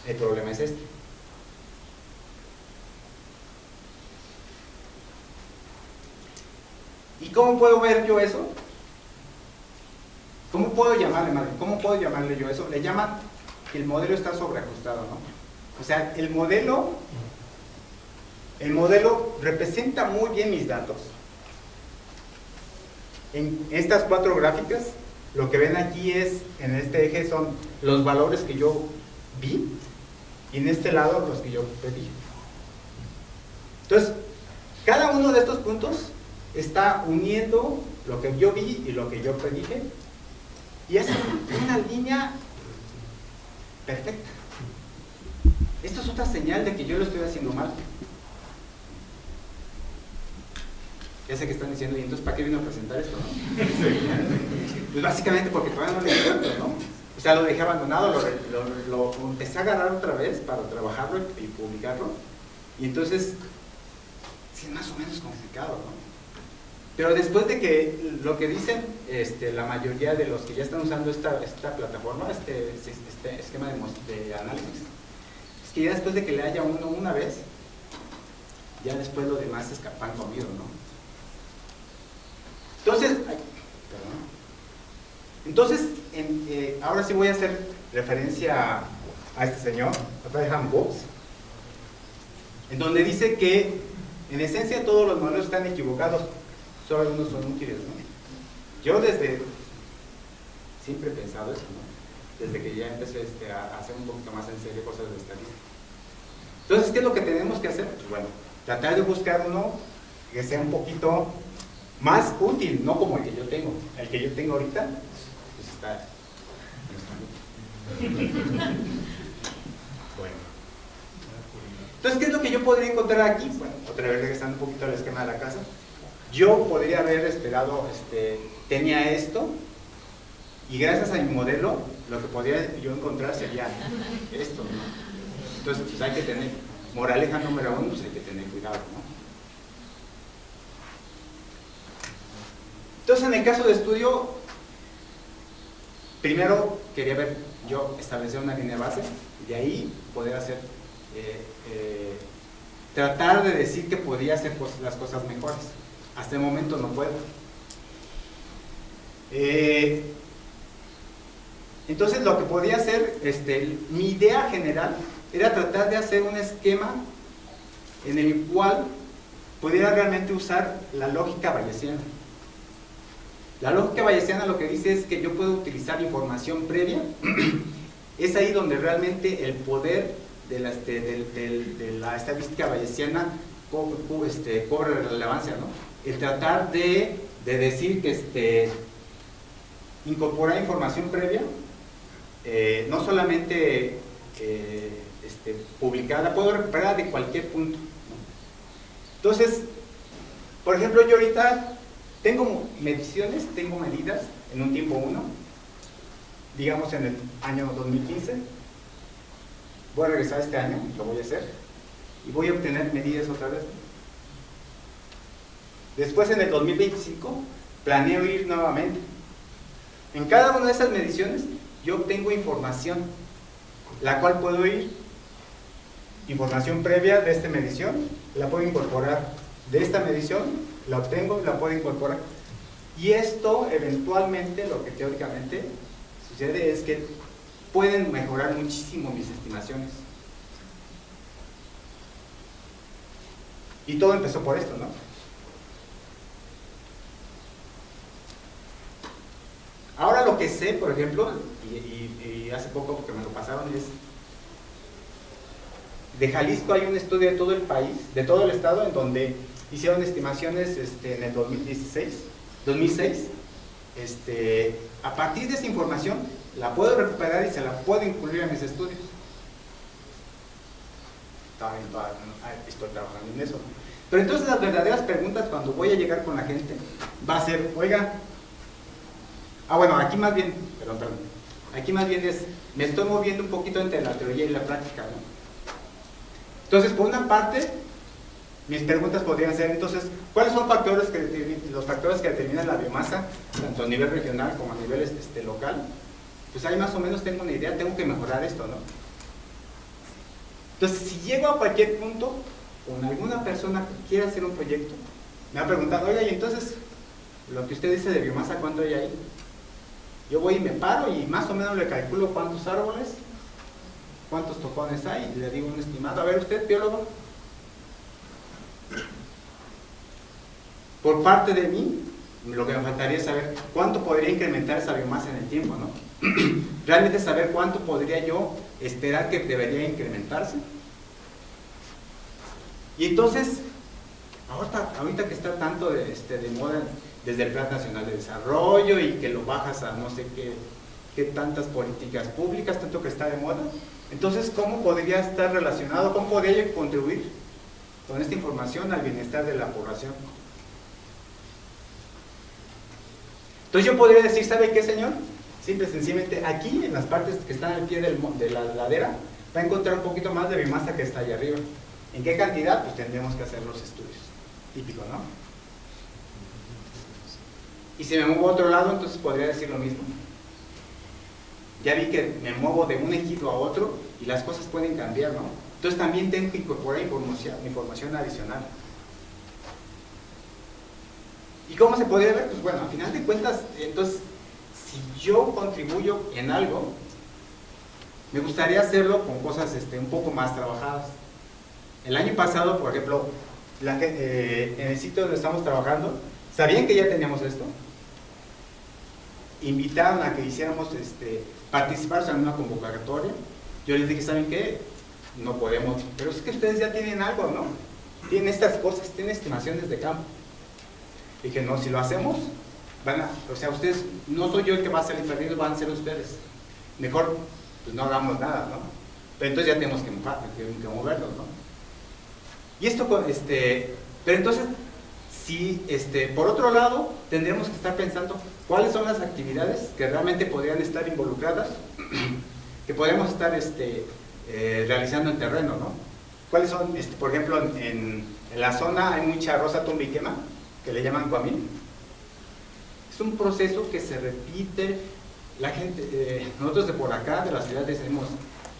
El problema es este. ¿Y cómo puedo ver yo eso? ¿Cómo puedo llamarle yo eso? Le llaman que el modelo está sobreajustado, ¿no? O sea, el modelo representa muy bien mis datos. En estas 4 gráficas, lo que ven aquí en este eje son los valores que yo vi, y en este lado los que yo pedí. Entonces, cada uno de estos puntos está uniendo lo que yo vi y lo que yo predije, y es una línea perfecta. Esto es otra señal de que yo lo estoy haciendo mal. Ya sé que están diciendo, ¿y entonces para qué vino a presentar esto, no? Pues básicamente porque todavía no lo encuentro, ¿no? O sea, lo dejé abandonado, lo empecé a agarrar otra vez para trabajarlo y publicarlo, y entonces sí es más o menos complicado, ¿no? Pero después de que lo que dicen la mayoría de los que ya están usando esta plataforma, este esquema de análisis, es que ya después de que le haya uno una vez, ya después lo demás es pan comido, ¿no? Entonces, ahora sí voy a hacer referencia a este señor, Abraham Books, en donde dice que en esencia todos los modelos están equivocados, solo algunos son útiles, ¿no? Yo siempre he pensado eso, ¿no? Desde que ya empecé a hacer un poquito más en serio cosas de estadística. Entonces, ¿qué es lo que tenemos que hacer? Pues bueno, tratar de buscar uno que sea un poquito más útil, no como el que yo tengo. El que yo tengo ahorita, pues está bueno. Entonces, ¿qué es lo que yo podría encontrar aquí? Bueno, otra vez regresando un poquito al esquema de la casa. Yo podría haber esperado, tenía esto, y gracias a mi modelo, lo que podría yo encontrar sería esto, ¿no? Entonces, pues hay que tener, moraleja número 1, pues hay que tener cuidado, ¿no? Entonces, en el caso de estudio, primero quería ver, yo establecer una línea base, y de ahí poder hacer, tratar de decir que podía hacer las cosas mejores. Hasta el momento no puedo. Entonces, lo que podía hacer, mi idea general era tratar de hacer un esquema en el cual pudiera realmente usar la lógica bayesiana. La lógica bayesiana lo que dice es que yo puedo utilizar información previa. Es ahí donde realmente el poder de la estadística bayesiana cobra relevancia, ¿no? El tratar de decir que incorporar información previa, no solamente publicada, puedo recuperar de cualquier punto, ¿no? Entonces, por ejemplo, yo ahorita tengo mediciones, tengo medidas en un tiempo 1, digamos en el año 2015, voy a regresar este año, lo voy a hacer, y voy a obtener medidas otra vez. Después en el 2025 planeo ir nuevamente. En cada una de esas mediciones yo obtengo información, la cual puedo ir información previa de esta medición, la puedo incorporar de esta medición, la obtengo y la puedo incorporar. Y esto eventualmente, lo que teóricamente sucede es que pueden mejorar muchísimo mis estimaciones. Y todo empezó por esto, ¿no? Ahora lo que sé, por ejemplo, y hace poco porque me lo pasaron, es de Jalisco hay un estudio de todo el país, de todo el estado, en donde hicieron estimaciones en el 2006, a partir de esa información la puedo recuperar y se la puedo incluir en mis estudios. Estoy trabajando en eso. Pero entonces las verdaderas preguntas cuando voy a llegar con la gente va a ser, oiga, bueno, aquí más bien, perdón, aquí más bien es, me estoy moviendo un poquito entre la teoría y la práctica, ¿no? Entonces, por una parte, mis preguntas podrían ser, entonces, ¿cuáles son los factores que determinan la biomasa, tanto a nivel regional como a nivel local? Pues ahí más o menos tengo una idea, tengo que mejorar esto, ¿no? Entonces, si llego a cualquier punto con alguna persona que quiera hacer un proyecto, me ha preguntado, oiga, y entonces, lo que usted dice de biomasa, ¿cuánto hay ahí? Yo voy y me paro y más o menos le calculo cuántos árboles, cuántos tocones hay, y le digo un estimado. A ver, usted, biólogo, por parte de mí, lo que me faltaría es saber cuánto podría incrementar esa biomasa en el tiempo, ¿no? Realmente saber cuánto podría yo esperar que debería incrementarse. Y entonces, ahorita que está tanto de moda desde el Plan Nacional de Desarrollo y que lo bajas a no sé qué tantas políticas públicas, tanto que está de moda, entonces, ¿cómo podría estar relacionado, cómo podría yo contribuir con esta información al bienestar de la población? Entonces yo podría decir, ¿sabe qué, señor? Simple y sencillamente, aquí en las partes que están al pie de la ladera, va a encontrar un poquito más de biomasa que está allá arriba. ¿En qué cantidad? Pues tendremos que hacer los estudios. Típico, ¿no? Y si me muevo a otro lado, entonces podría decir lo mismo. Ya vi que me muevo de un ejido a otro y las cosas pueden cambiar, ¿no? Entonces también tengo que incorporar información adicional. ¿Y cómo se podría ver? Pues bueno, a final de cuentas, entonces, si yo contribuyo en algo, me gustaría hacerlo con cosas un poco más trabajadas. El año pasado, por ejemplo, en el sitio donde estamos trabajando, ¿sabían que ya teníamos esto? Invitaron a que hiciéramos participar en una convocatoria. Yo les dije, ¿saben qué? No podemos, pero es que ustedes ya tienen algo, ¿no? Tienen estas cosas, tienen estimaciones de campo. Dije, no, si lo hacemos, o sea, ustedes, no soy yo el que va a salir perdido, van a ser ustedes. Mejor, pues no hagamos nada, ¿no? Pero entonces ya tenemos que movernos, ¿no? Y esto, pero entonces, si, por otro lado, tendremos que estar pensando cuáles son las actividades que realmente podrían estar involucradas, que podríamos estar realizando en terreno, ¿no? ¿Cuáles son, por ejemplo, en la zona hay mucha rosa tumba y quema, que le llaman cuamín? Es un proceso que se repite, la gente, nosotros de por acá, de la ciudad, decimos,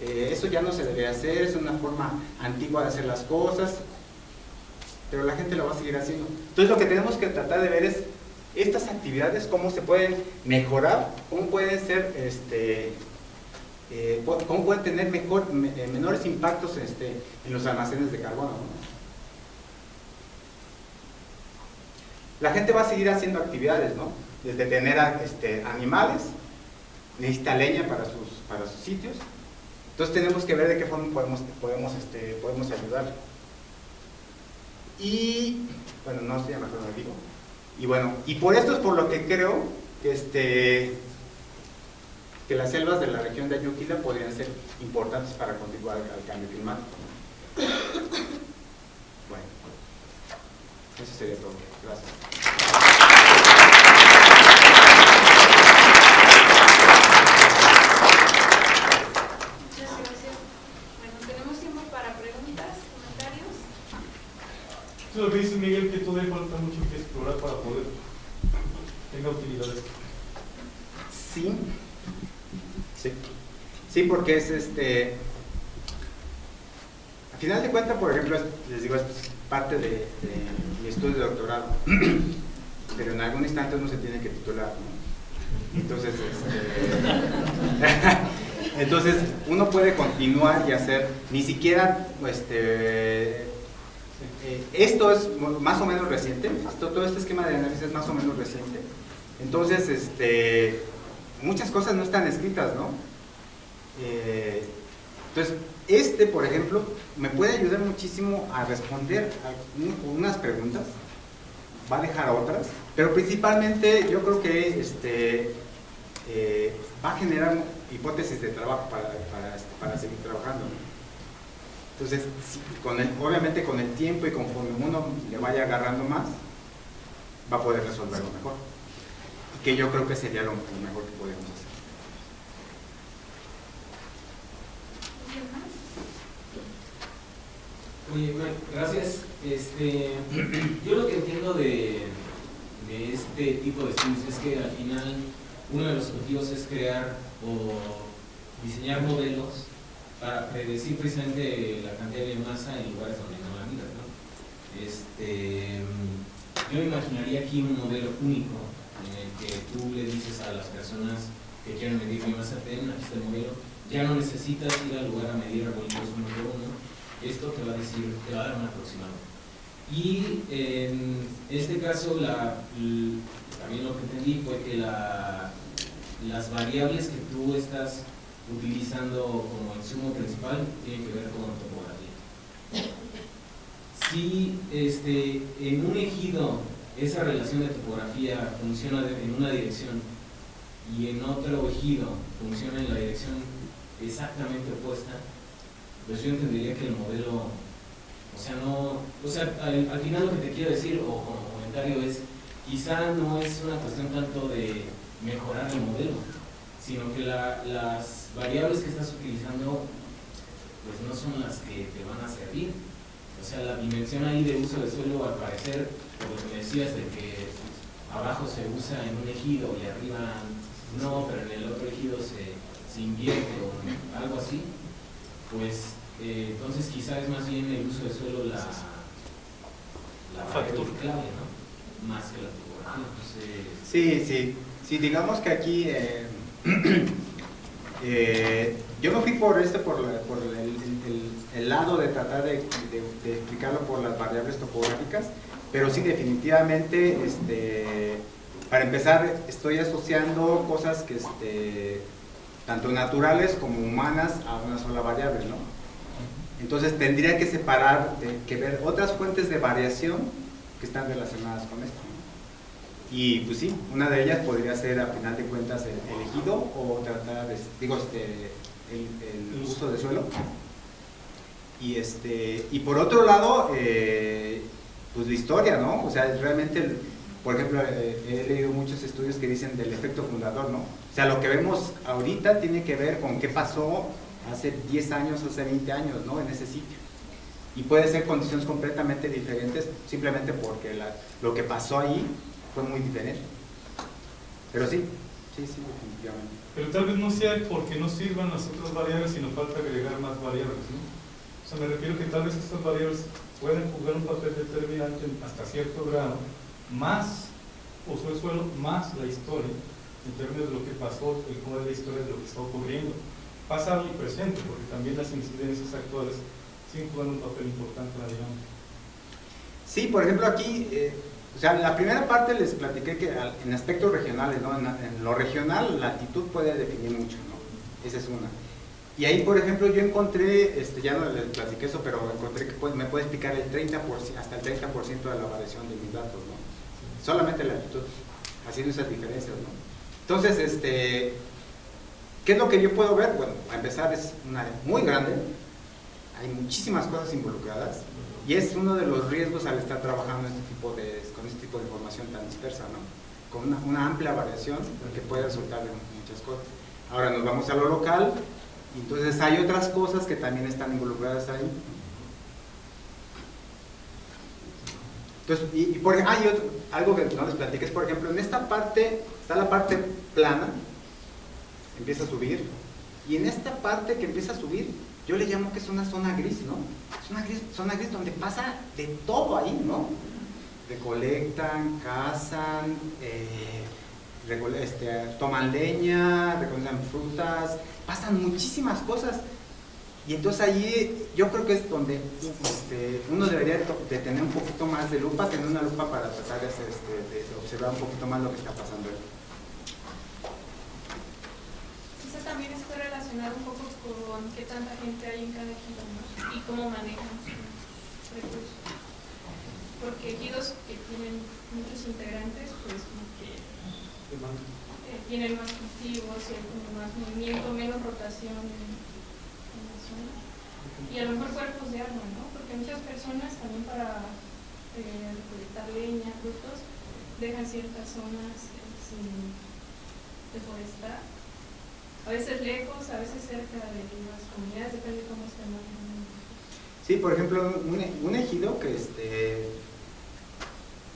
eso ya no se debe hacer, es una forma antigua de hacer las cosas, pero la gente lo va a seguir haciendo. Entonces lo que tenemos que tratar de ver es estas actividades, cómo se pueden mejorar, cómo pueden ser, cómo pueden tener menores impactos en los almacenes de carbono, ¿no? La gente va a seguir haciendo actividades, ¿no? Desde tener animales, necesita leña para sus sitios. Entonces tenemos que ver de qué forma podemos ayudar. Y, bueno, no sé, mejor no digo. Y bueno, y por esto es por lo que creo que las selvas de la región de Ayuquila podrían ser importantes para contribuir al cambio climático. Bueno, eso sería todo. Gracias. Muchas gracias. Bueno, tenemos tiempo para preguntas, comentarios. Eso es lo que dice Miguel, que todavía falta mucho que explorar para poder tenga utilidades. Sí. Sí, porque es final de cuentas, por ejemplo, les digo, es parte de mi estudio de doctorado, pero en algún instante uno se tiene que titular, ¿no? Entonces, entonces uno puede continuar y hacer, ni siquiera, esto es más o menos reciente, todo este esquema de análisis es más o menos reciente, entonces, muchas cosas no están escritas, ¿no? Entonces, por ejemplo, me puede ayudar muchísimo a responder a unas preguntas, va a dejar otras, pero principalmente yo creo que va a generar hipótesis de trabajo para seguir trabajando, ¿no? Entonces, obviamente con el tiempo y conforme uno le vaya agarrando más, va a poder resolverlo mejor. Y que yo creo que sería lo mejor que podemos hacer. Oye, bueno, gracias. Yo lo que entiendo de este tipo de estudios es que al final uno de los objetivos es crear o diseñar modelos para predecir precisamente la cantidad de masa en lugares donde no la miras, ¿no? Yo me imaginaría aquí un modelo único en el que tú le dices a las personas que quieren medir biomasa, ten, aquí está el modelo, ya no necesitas ir al lugar a medir arbolitos uno por uno. Esto te va a dar un aproximado. Y en este caso, también lo que entendí fue que las variables que tú estás utilizando como insumo principal tienen que ver con topografía. Si en un ejido esa relación de topografía funciona en una dirección y en otro ejido funciona en la dirección exactamente opuesta, pues yo entendería que el modelo, al final lo que te quiero decir o como comentario es, quizá no es una cuestión tanto de mejorar el modelo, sino que las variables que estás utilizando pues no son las que te van a servir. O sea, la dimensión ahí de uso de suelo, al parecer, por lo que me decías de que abajo se usa en un ejido y arriba no, pero en el otro ejido se invierte o algo así, pues entonces quizás es más bien el uso de suelo la variable clave, ¿no? Más que la topografía. Entonces... Sí, digamos que aquí yo me fui por el lado de tratar de explicarlo por las variables topográficas, pero sí, definitivamente, para empezar, estoy asociando cosas que tanto naturales como humanas a una sola variable, ¿no? Entonces tendría que separar, que ver otras fuentes de variación que están relacionadas con esto, ¿no? Y pues sí, una de ellas podría ser, a final de cuentas, el ejido o tratar, el uso de suelo. Y por otro lado, pues la historia, ¿no? O sea, realmente, por ejemplo, he leído muchos estudios que dicen del efecto fundador, ¿no? O sea, lo que vemos ahorita tiene que ver con qué pasó hace 10 años, hace 20 años, ¿no? En ese sitio. Y puede ser condiciones completamente diferentes, simplemente porque lo que pasó ahí fue muy diferente. Pero sí, definitivamente. Pero tal vez no sea porque no sirvan las otras variables, sino falta agregar más variables, ¿no? O sea, me refiero que tal vez estas variables pueden jugar un papel determinante hasta cierto grado, más uso del suelo, más la historia, en términos de lo que pasó, el cómo es la historia de lo que está ocurriendo, pasado y presente, porque también las incidencias actuales sí juegan un papel importante en la dinámica. Sí, por ejemplo aquí, o sea, en la primera parte les platiqué que en aspectos regionales, ¿no? En lo regional la altitud puede definir mucho, ¿no? Esa es una. Y ahí, por ejemplo, yo encontré, ya no les platiqué eso, pero encontré que me puede explicar el 30%, hasta el 30% de la variación de mis datos, ¿no? Solamente la altitud, haciendo esas diferencias, ¿no? Entonces, ¿qué es lo que yo puedo ver? Bueno, a empezar es una área muy grande, hay muchísimas cosas involucradas y es uno de los riesgos al estar trabajando con este tipo de información tan dispersa, ¿no? Con una amplia variación que puede resultar de muchas cosas. Ahora nos vamos a lo local y entonces hay otras cosas que también están involucradas ahí. Entonces, algo que no les platiqué es, por ejemplo, en esta parte está la parte plana, empieza a subir, y en esta parte que empieza a subir, yo le llamo que es una zona gris, ¿no? Es una zona gris donde pasa de todo ahí, ¿no? Recolectan, cazan, toman leña, recolectan frutas, pasan muchísimas cosas. Y entonces ahí yo creo que es donde uno debería de tener un poquito más de lupa, tener una lupa para tratar de observar un poquito más lo que está pasando ahí. Eso también está relacionado un poco con qué tanta gente hay en cada ejido, ¿no? Y cómo manejan sus recursos. Porque ejidos que tienen muchos integrantes, pues como que tienen más cultivos, hay como más movimiento, menos rotación en la zona. Y a lo mejor cuerpos de agua, ¿no? Porque muchas personas también para recolectar leña, frutos, dejan ciertas zonas sin deforestar. A veces lejos, a veces cerca de las comunidades, depende de cómo estén manejando. Sí, por ejemplo, un ejido que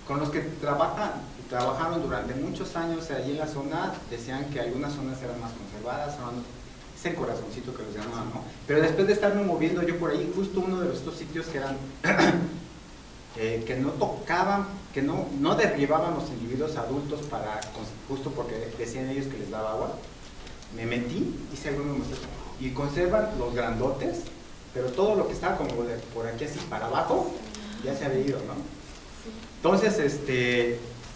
con los que trabajaron durante muchos años allí en la zona, decían que algunas zonas eran más conservadas, es el corazoncito que los llamaban, ¿no? Pero después de estarme moviendo yo por ahí, justo uno de estos sitios que eran que no tocaban, que no derribaban los individuos adultos justo porque decían ellos que les daba agua, me metí, hice algunos muestras y conservan los grandotes, pero todo lo que estaba como por aquí así para abajo ya se había ido, ¿no? Entonces,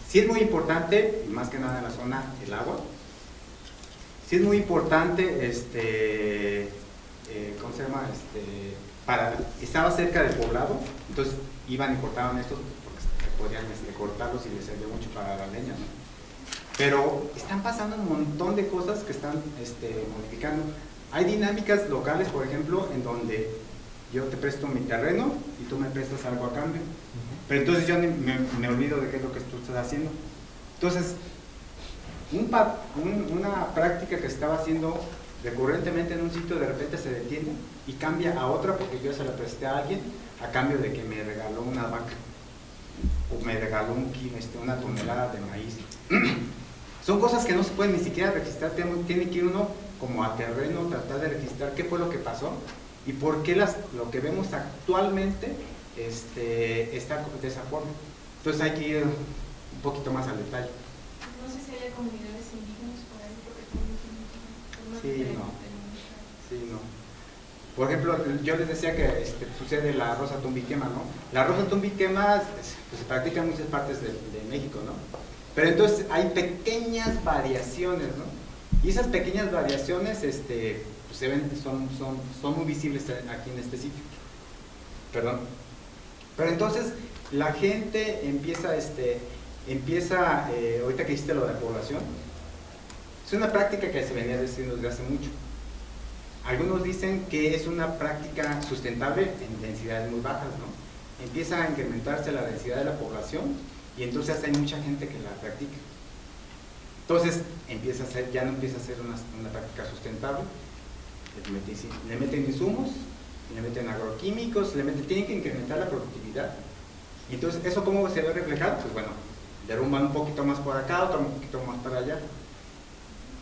sí es muy importante, y más que nada en la zona, el agua. Sí es muy importante, ¿cómo se llama? Estaba cerca del poblado, entonces iban y cortaban estos porque podían cortarlos y les servía mucho para la leña, ¿no? Pero están pasando un montón de cosas que están modificando. Hay dinámicas locales, por ejemplo, en donde yo te presto mi terreno y tú me prestas algo a cambio. Pero entonces yo me olvido de qué es lo que tú estás haciendo. Entonces, una práctica que se estaba haciendo recurrentemente en un sitio de repente se detiene y cambia a otra porque yo se la presté a alguien a cambio de que me regaló una vaca o me regaló una tonelada de maíz. Son cosas que no se pueden ni siquiera registrar, tiene que ir uno como a terreno, tratar de registrar qué fue lo que pasó y por qué lo que vemos actualmente está de esa forma. Entonces hay que ir un poquito más al detalle. No sé si haya comunidades indígenas por ahí, porque Sí, no. Sí, no. Por ejemplo, yo les decía que sucede la rosa tumbiquema, ¿no? La rosa tumbiquema pues, se practica en muchas partes de México, ¿no? Pero entonces hay pequeñas variaciones, ¿no? Y esas pequeñas variaciones pues, se ven, son muy visibles aquí en este sitio. Perdón. Pero entonces la gente empieza, ahorita que hiciste lo de la población, es una práctica que se venía diciendo desde hace mucho. Algunos dicen que es una práctica sustentable en densidades muy bajas, ¿no? Empieza a incrementarse la densidad de la población y entonces hay mucha gente que la practica. Entonces ya no empieza a ser una práctica sustentable, le meten insumos, le meten agroquímicos, tienen que incrementar la productividad. Y entonces, ¿eso cómo se ve reflejado? Pues bueno, derrumban un poquito más por acá, otro un poquito más para allá.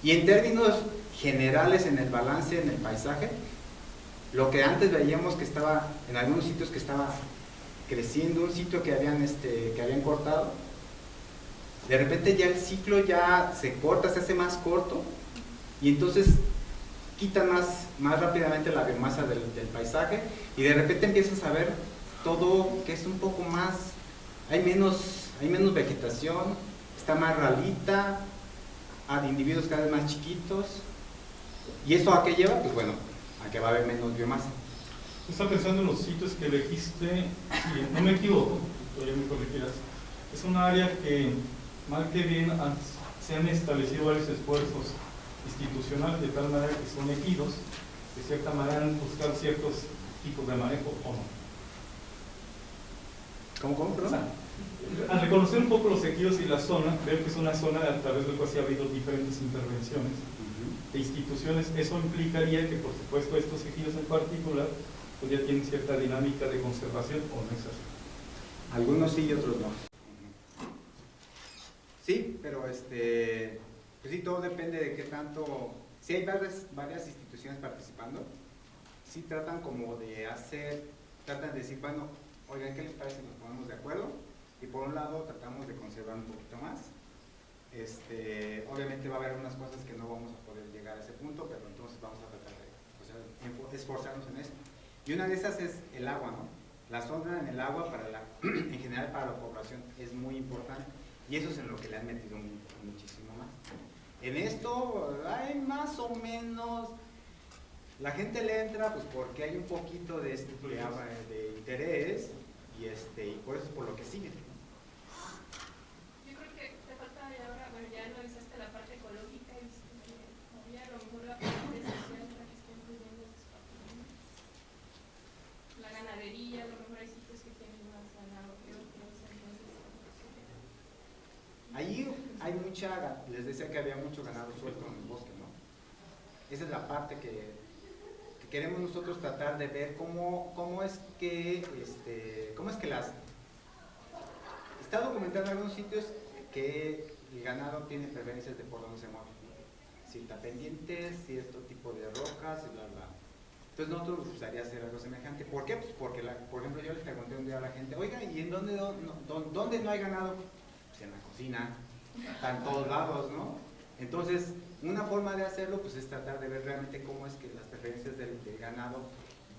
Y en términos generales en el balance, en el paisaje, lo que antes veíamos que estaba, en algunos sitios que estaba creciendo, un sitio que habían cortado, de repente ya el ciclo ya se corta, se hace más corto, y entonces quitan más rápidamente la biomasa del paisaje, y de repente empiezas a ver todo que es un poco más, hay menos vegetación, está más ralita, hay individuos cada vez más chiquitos, y eso a qué lleva, pues bueno, a que va a haber menos biomasa. Estaba pensando en los sitios que elegiste, si no me equivoco, todavía me corregirás, es un área que mal que bien se han establecido varios esfuerzos institucionales de tal manera que son ejidos, de cierta manera han buscado ciertos tipos de manejo o no. ¿Cómo? O sea, al reconocer un poco los ejidos y la zona, veo que es una zona a través de la cual sí ha habido diferentes intervenciones de instituciones. Eso implicaría que, por supuesto, estos ejidos en particular pues ya tienen cierta dinámica de conservación, ¿o no es así? Algunos sí y otros no. Sí, pero pues sí, todo depende de qué tanto. Sí hay varias instituciones participando, sí tratan como de tratan de decir, bueno, oigan, ¿qué les parece si nos ponemos de acuerdo? Y por un lado tratamos de conservar un poquito más. Obviamente va a haber unas cosas que no vamos a poder llegar a ese punto, pero entonces vamos a tratar de esforzarnos en esto. Y una de esas es el agua, ¿no? La sonda en el agua en general para la población es muy importante, y eso es en lo que le han metido muchísimo más. En esto hay más o menos, la gente le entra pues porque hay un poquito de interés, y por eso es por lo que sigue. Yo creo que te falta ahora, bueno, ya analizaste la parte ecológica y había a lo mejor la parte social para que estén incluyendo esos patrones. La ganadería, a lo mejor hay sitios que tienen más ganado que otros, entonces. Ahí hay les decía que había mucho ganado suelto en el bosque, ¿no? Esa es la parte que queremos nosotros tratar de ver cómo es que está documentado en algunos sitios que el ganado tiene preferencias de por dónde se mueve, si está pendiente, cierto tipo de rocas, y bla bla. Entonces nosotros nos gustaría hacer algo semejante. ¿Por qué? Pues porque, por ejemplo, yo les pregunté un día a la gente, oiga, ¿y en dónde no hay ganado? Pues en la cocina, está en todos lados, ¿no? Entonces, una forma de hacerlo pues es tratar de ver realmente cómo es que las preferencias del ganado,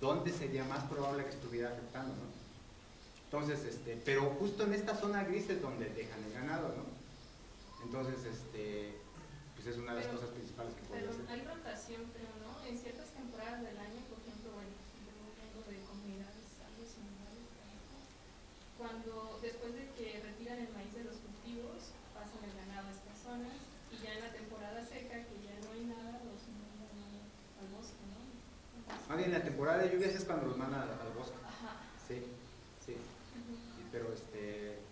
dónde sería más probable que estuviera afectando, ¿no? Entonces, pero justo en esta zona gris es donde dejan el ganado, ¿no? Entonces, pues es una de las cosas principales que podría hacer. Pero hay rotación, creo, ¿no? En ciertas temporadas del año, por ejemplo, bueno, yo vengo de comunidades algo similares, cuando después de que retiran el maíz de los cultivos, pasan el ganado a estas zonas, y ya en la temporada seca, que ya no hay nada, los mandan al bosque, ¿no? Más bien, en la temporada de lluvias es cuando los mandan al bosque. Ajá. Sí. Pero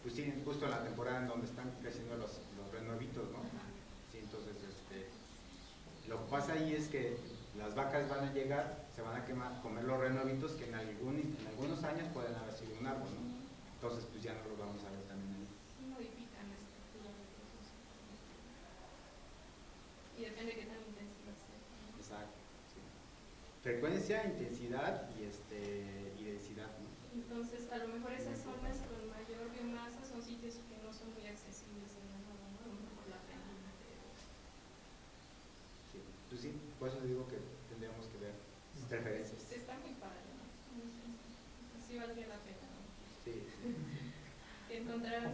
pues sí, justo en la temporada en donde están creciendo los renuevitos, ¿no? Sí, entonces lo que pasa ahí es que las vacas van a llegar, se van a comer los renuevitos que en algunos años pueden haber sido un árbol, ¿no? Entonces pues ya no lo vamos a ver también ahí. Modifican la estructura del proceso. Y depende de qué tan intensiva sea. Exacto, sí. Frecuencia, intensidad y densidad, ¿no? Entonces, a lo mejor esas zonas con mayor biomasa son sitios que no son muy accesibles en la zona, ¿no? A lo mejor por la pendiente. Sí, pues sí, por eso digo que tendríamos que ver preferencias. Está muy padre, ¿no? Sí valdría la pena, ¿no? Sí. Encontrar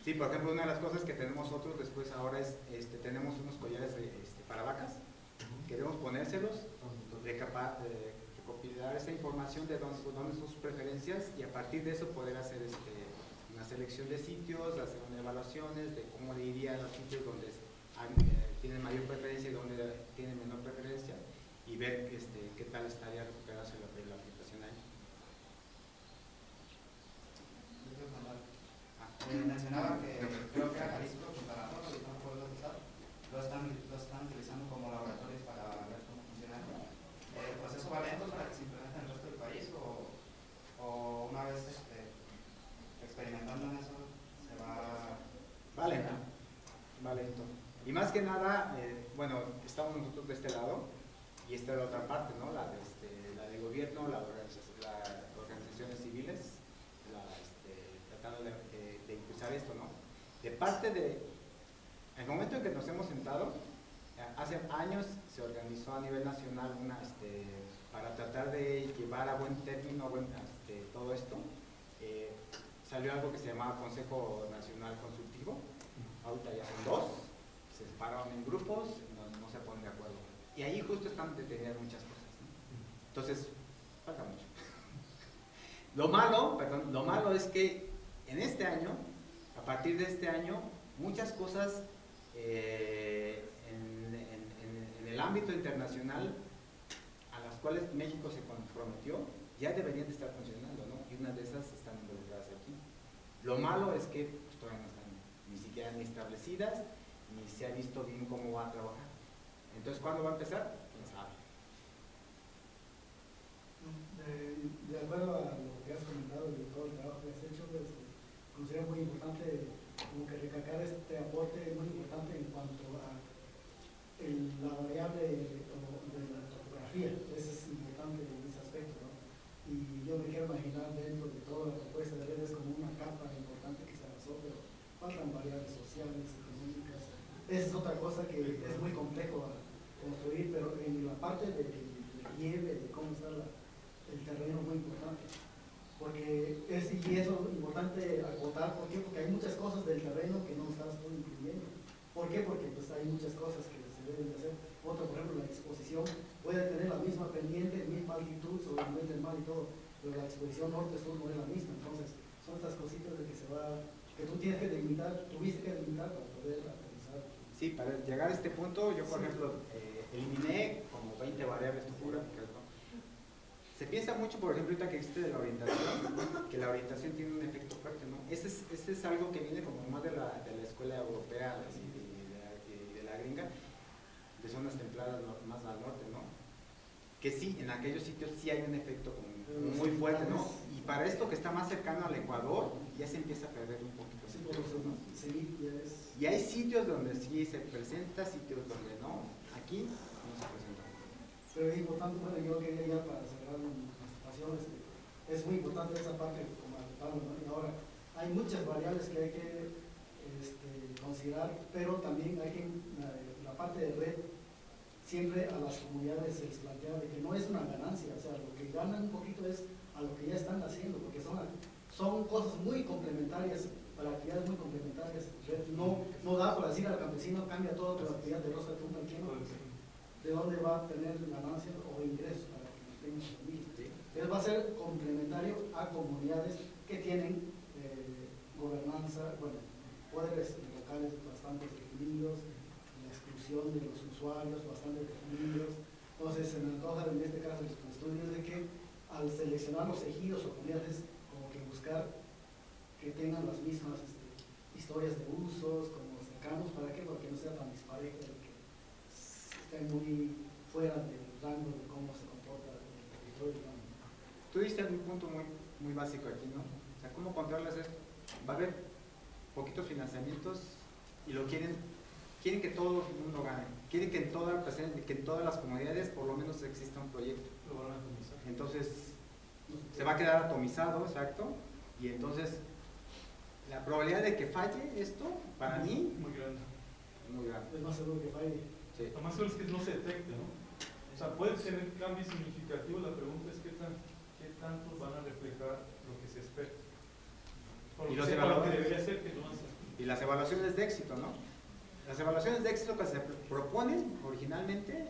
Sí, por ejemplo, una de las cosas que tenemos nosotros después ahora es, tenemos unos collares para vacas, queremos ponérselos, recopilar esa información de dónde son sus preferencias, y a partir de eso poder hacer una selección de sitios, hacer unas evaluaciones de cómo le iría a los sitios donde tienen mayor preferencia y donde tienen menor preferencia, y ver qué tal estaría recuperarse la aplicación ahí. Mencionaba que creo que era Jalisco, Quintana Roo, y no puedo usar, lo están utilizando como laboratorios para ver cómo funciona. ¿El proceso va lento para que se implemente en el resto del país, o una vez experimentando en eso se va? Va lento. Y más que nada, bueno, estamos nosotros de este lado, y esta es la otra parte, ¿no? La de gobierno, las organizaciones civiles, tratando de impulsar esto, ¿no? De parte en el momento en que nos hemos sentado, hace años se organizó a nivel nacional para tratar de llevar a buen término todo esto. Salió algo que se llamaba Consejo Nacional Consultivo, ahorita ya son 2, se separaron en grupos, no se ponen de acuerdo. Y ahí justo están detenidas muchas cosas, ¿no? Entonces, falta mucho. Lo malo es que en este año, a partir de este año, muchas cosas en el ámbito internacional a las cuales México se comprometió ya deberían de estar funcionando, ¿no? Y una de esas están involucradas aquí. Lo malo es que pues, todavía no están ni siquiera ni establecidas, ni se ha visto bien cómo va a trabajar. Entonces, ¿cuándo va a empezar? ¿Quién sabe? De acuerdo a lo que has comentado y todo el trabajo que has hecho, pues, considero muy importante como que recalcar este aporte muy importante en cuanto a la variable de la topografía topografía, eso es importante en ese aspecto, ¿no? Y yo me quiero imaginar dentro de toda la propuesta de redes como una capa importante que se avanzó, pero faltan variables sociales, económicas. Esa es otra cosa que es muy complejo a construir, pero en la parte de relieve, de cómo está el terreno, muy importante. Porque y eso es importante acotar, ¿por qué? Porque hay muchas cosas del terreno que no estás tú incluyendo. ¿Por qué? Porque pues hay muchas cosas que se deben de hacer. Otro, por ejemplo, la exposición puede tener la misma pendiente, misma altitud sobre el nivel del mar y todo, pero la exposición norte-sur no es la misma. Entonces, son estas cositas de que tú tienes que delimitar, tuviste que delimitar para poder aterrizar. Sí, para llegar a este punto, yo por ejemplo, eliminé como 20 variables futuras. Se piensa mucho, por ejemplo, ahorita que existe de la orientación, que la orientación tiene un efecto fuerte, ¿no? Ese es algo que viene como más de la escuela europea y de la gringa, de zonas templadas más al norte, ¿no? Que sí, en aquellos sitios sí hay un efecto como muy fuerte, ¿no? Y para esto que está más cercano al Ecuador, ya se empieza a perder un poquito. Sí, ¿no? Sí, ya es. Y hay sitios donde sí se presenta, sitios donde no. Aquí no se presenta. Pero es importante, bueno, yo quería ya para cerrar mi participación, es muy importante esa parte como Pablo, ¿no? Y ahora, hay muchas variables que hay que considerar, pero también hay que, la parte de red, siempre a las comunidades se les plantea de que no es una ganancia, o sea, lo que ganan un poquito es a lo que ya están haciendo, porque son cosas muy complementarias, para actividades muy complementarias. No da para decir al campesino, cambia toda tu actividad de rosca de punta al quema, de dónde va a tener ganancias o ingresos para que mantenga su familia. Entonces va a ser complementario a comunidades que tienen gobernanza, bueno, poderes locales bastante definidos, la exclusión de los usuarios bastante definidos. Entonces se me antoja en este caso los estudios de que al seleccionar los ejidos o comunidades, como que buscar que tengan las mismas historias de usos, como cercanos, ¿para qué? Para que no sea tan disparejo, estén muy fuera del rango de cómo se comporta el territorio. Tú diste un punto muy básico aquí, ¿no? O sea, ¿cómo controlas esto? Va a haber poquitos financiamientos y quieren que todo el mundo gane. Quieren que en todas las comunidades por lo menos exista un proyecto. Lo van a atomizar. Entonces, se va a quedar atomizado, exacto, y entonces la probabilidad de que falle esto, para mí, muy grande. Muy grande. Es más seguro que falle. Sí. Lo más seguro es que no se detecte, ¿no? O sea, puede tener cambios significativos, la pregunta es qué tanto van a reflejar lo que se espera. Por lo que debería ser que no hace. Y las evaluaciones de éxito, ¿no? Las evaluaciones de éxito que se proponen originalmente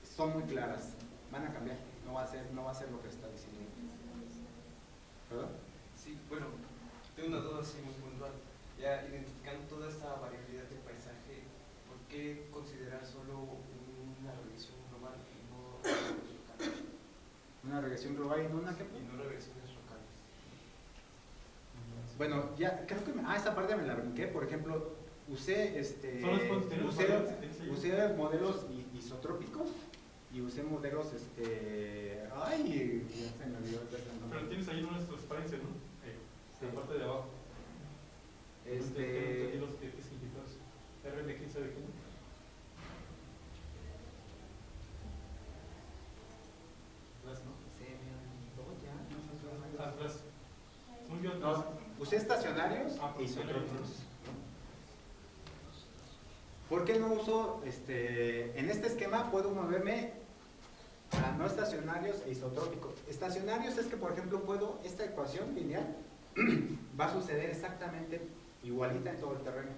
son muy claras, van a cambiar, no va a ser lo que está diciendo. ¿Verdad? Sí, bueno, tengo una duda así muy puntual. Ya identificando toda esta variabilidad del paisaje, ¿por qué considerar solo una regresión global y no regresiones locales? Una regresión global y no una que... Y no regresiones locales. Bueno, ya creo que esa parte me la brinqué. Por ejemplo, usé modelos isotrópicos y usé modelos ay, ya se me olvidó el nombre. Pero tienes ahí unas transparencias, ¿no? Sí. La parte de abajo. ¿Qué significa eso? ¿RL quién sabe qué? Atrás, ¿no? Atrás. Muy bien, atrás. No, usé estacionarios e isotrópicos. ¿Por qué no uso, en este esquema puedo moverme a no estacionarios e isotrópicos? Estacionarios es que, por ejemplo, esta ecuación lineal va a suceder exactamente igualita en todo el terreno.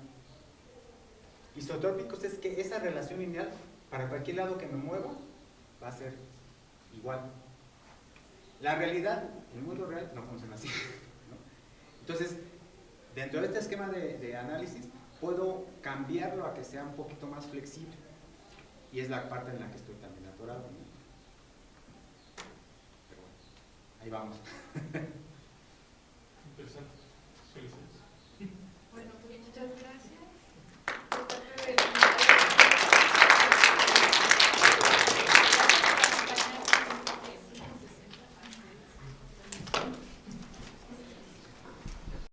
Isotrópicos es que esa relación lineal, para cualquier lado que me mueva, va a ser igual. La realidad, el mundo real, no funciona así, ¿no? Entonces, dentro de este esquema de análisis, puedo cambiarlo a que sea un poquito más flexible. Y es la parte en la que estoy también atorado, ¿no? Pero bueno, ahí vamos. Interesante.